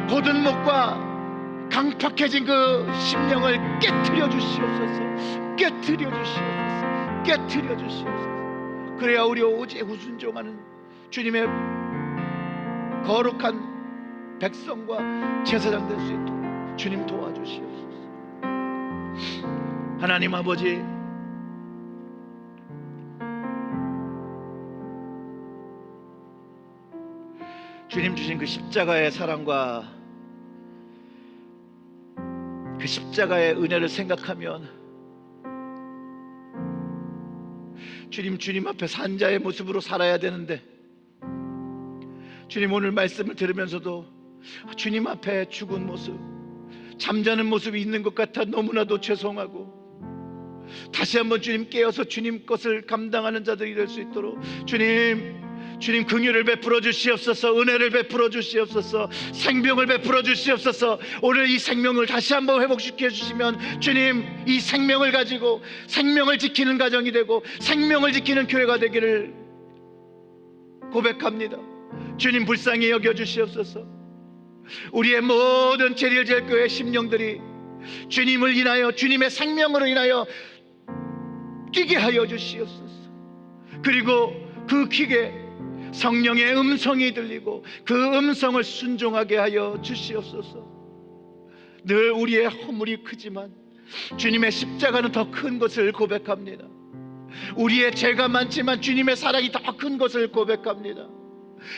곧은 목과 강팍해진 그 심령을 깨트려 주시옵소서. 그래야 우리 오직 순종하는 주님의 거룩한 백성과 제사장 될 수 있도록 주님 도와주시옵소서. 하나님 아버지, 주님 주신 그 십자가의 사랑과 그 십자가의 은혜를 생각하면 주님 앞에 산자의 모습으로 살아야 되는데, 주님 오늘 말씀을 들으면서도 주님 앞에 죽은 모습, 잠자는 모습이 있는 것 같아 너무나도 죄송하고, 다시 한번 주님 깨어서 주님 것을 감당하는 자들이 될 수 있도록 주님 긍휼을 베풀어 주시옵소서. 은혜를 베풀어 주시옵소서. 생명을 베풀어 주시옵소서. 오늘 이 생명을 다시 한번 회복시켜 주시면 주님, 이 생명을 가지고 생명을 지키는 가정이 되고 생명을 지키는 교회가 되기를 고백합니다. 주님 불쌍히 여겨 주시옵소서. 우리의 모든 제일제일교회 심령들이 주님을 인하여, 주님의 생명으로 인하여 뛰게 하여 주시옵소서. 그리고 그 귀에 성령의 음성이 들리고 그 음성을 순종하게 하여 주시옵소서. 늘 우리의 허물이 크지만 주님의 십자가는 더 큰 것을 고백합니다. 우리의 죄가 많지만 주님의 사랑이 더 큰 것을 고백합니다.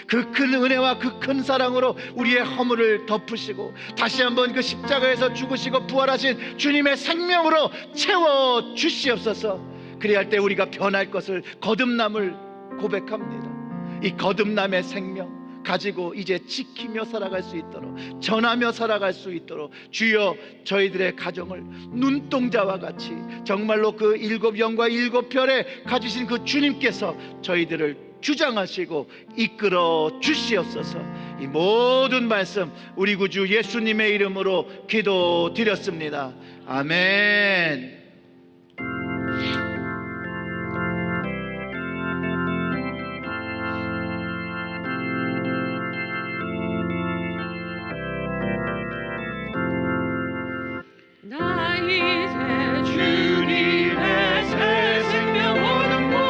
그 큰 은혜와 그 큰 사랑으로 우리의 허물을 덮으시고 다시 한번 그 십자가에서 죽으시고 부활하신 주님의 생명으로 채워 주시옵소서. 그래야 할 때 우리가 변할 것을, 거듭남을 고백합니다. 이 거듭남의 생명 가지고 이제 지키며 살아갈 수 있도록, 전하며 살아갈 수 있도록 주여 저희들의 가정을 눈동자와 같이 정말로 그 일곱 영과 일곱 별에 가지신 그 주님께서 저희들을 주장하시고 이끌어 주시옵소서. 이 모든 말씀 우리 구주 예수님의 이름으로 기도드렸습니다. 아멘. 나 이제 주님의 새 생명 오는 곳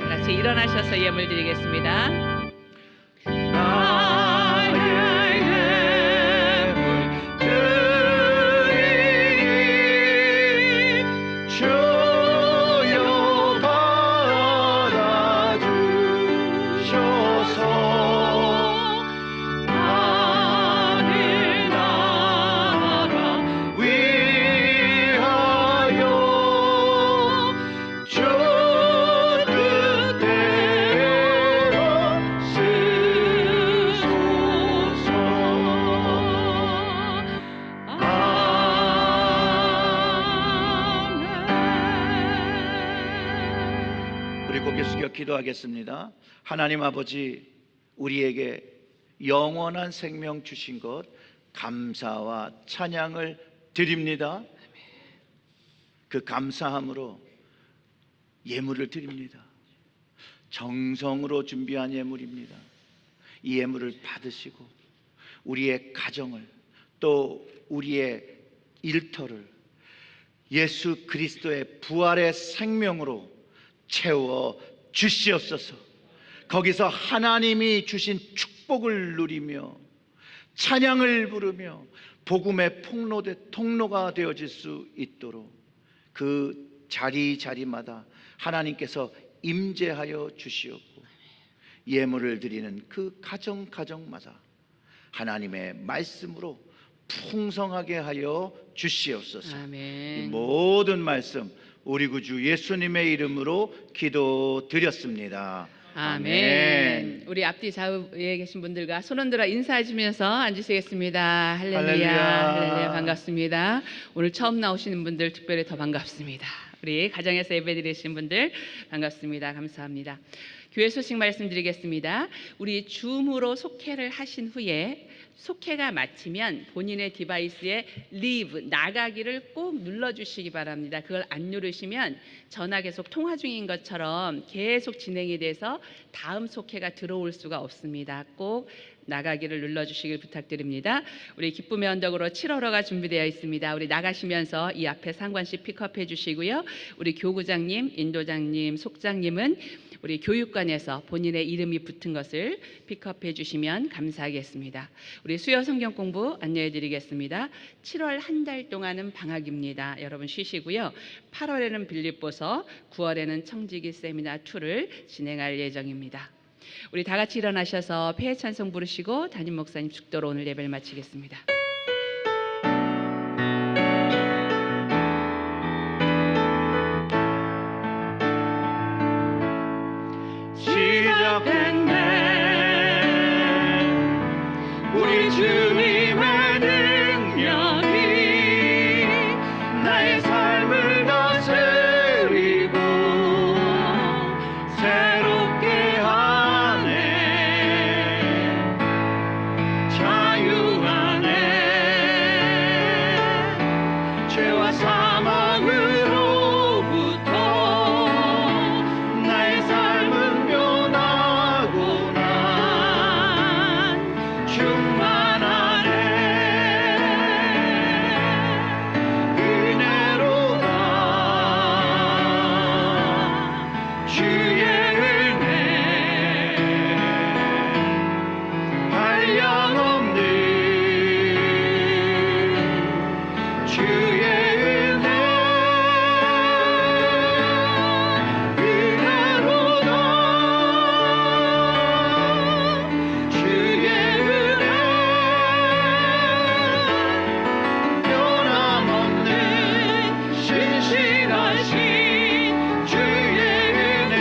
다 같이 일어나셔서 예물 드리겠습니다. 나의 예물 드리니 주여 받아주셔서 하늘 나라 위하여 주 뜻대로 쓰소서. 우리 고개 숙여 기도하겠습니다. 하나님 아버지, 우리에게 영원한 생명 주신 것 감사와 찬양을 드립니다. 그 감사함으로 예물을 드립니다. 정성으로 준비한 예물입니다. 이 예물을 받으시고 우리의 가정을, 또 우리의 일터를 예수 그리스도의 부활의 생명으로 채워 주시옵소서. 거기서 하나님이 주신 축복을 누리며 찬양을 부르며 복음의 통로가 되어질 수 있도록 그 자리마다 하나님께서 임재하여 주시옵고, 예물을 드리는 그 가정마다 하나님의 말씀으로 풍성하게 하여 주시옵소서. 아멘. 이 모든 말씀 우리 구주 예수님의 이름으로 기도드렸습니다. 아멘. 우리 앞뒤 좌우에 계신 분들과 손 흔들어 인사해 주면서 앉으시겠습니다. 할렐루야. 할렐루야. 할렐루야. 반갑습니다. 오늘 처음 나오시는 분들 특별히 더 반갑습니다. 우리 가정에서 예배 드리신 분들 반갑습니다. 감사합니다. 교회 소식 말씀드리겠습니다. 우리 줌으로 속회를 하신 후에 속회가 마치면 본인의 디바이스에 leave, 나가기를 꼭 눌러주시기 바랍니다. 그걸 안 누르시면 전화 계속 통화 중인 것처럼 계속 진행이 돼서 다음 속회가 들어올 수가 없습니다. 꼭 나가기를 눌러주시길 부탁드립니다. 우리 기쁨의 언덕으로 7월호가 준비되어 있습니다. 우리 나가시면서 이 앞에 상관씨 픽업해 주시고요. 우리 교구장님, 인도장님, 속장님은 우리 교육관에서 본인의 이름이 붙은 것을 픽업해 주시면 감사하겠습니다. 우리 수요 성경 공부 안내해 드리겠습니다. 7월 한 달 동안은 방학입니다. 여러분 쉬시고요. 8월에는 빌립보서, 9월에는 청지기 세미나 2를 진행할 예정입니다. 우리 다 같이 일어나셔서 폐회 찬송 부르시고 담임 목사님 축도로 오늘 예배를 마치겠습니다. 시작됐네 우리 주님의 능력이 나의 삶을 다스리고 새롭게 하네. 자유하네. 죄와 사망으로부터 나의 삶은 변하고 난 충만하네. 은혜로다. 주의 은혜 한량없는 주의 은혜 은혜로다. 주의 은혜 변함없는 신실하신 주의 은혜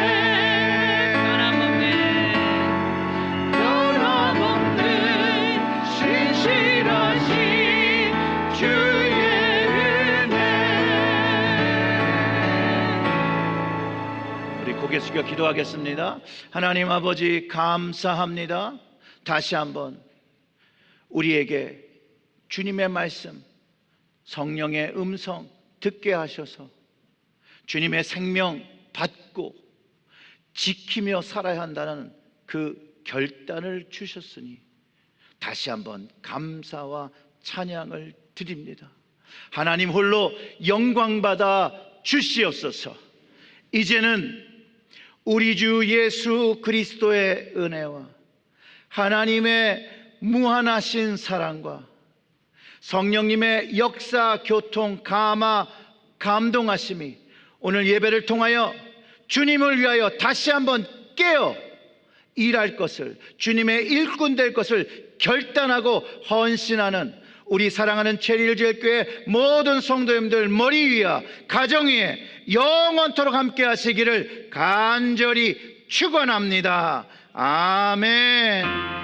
변함없는 신실하신 주의 은혜. 우리 고개 숙여 기도하겠습니다. 하나님 아버지 감사합니다. 다시 한번 우리에게 주님의 말씀, 성령의 음성 듣게 하셔서 주님의 생명 받고 지키며 살아야 한다는 그 결단을 주셨으니 다시 한번 감사와 찬양을 드립니다. 하나님 홀로 영광받아 주시옵소서. 이제는 우리 주 예수 그리스도의 은혜와 하나님의 무한하신 사랑과 성령님의 역사, 교통, 감화, 감동하심이 오늘 예배를 통하여 주님을 위하여 다시 한번 깨어 일할 것을, 주님의 일꾼 될 것을 결단하고 헌신하는 우리 사랑하는 체리힐교회 모든 성도님들 머리 위와 가정 위에 영원토록 함께 하시기를 간절히 축원합니다. 아멘.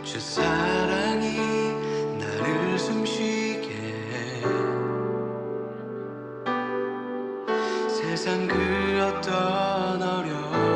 주 사랑이 나를 숨쉬게 해. 세상 그 어떤 어려움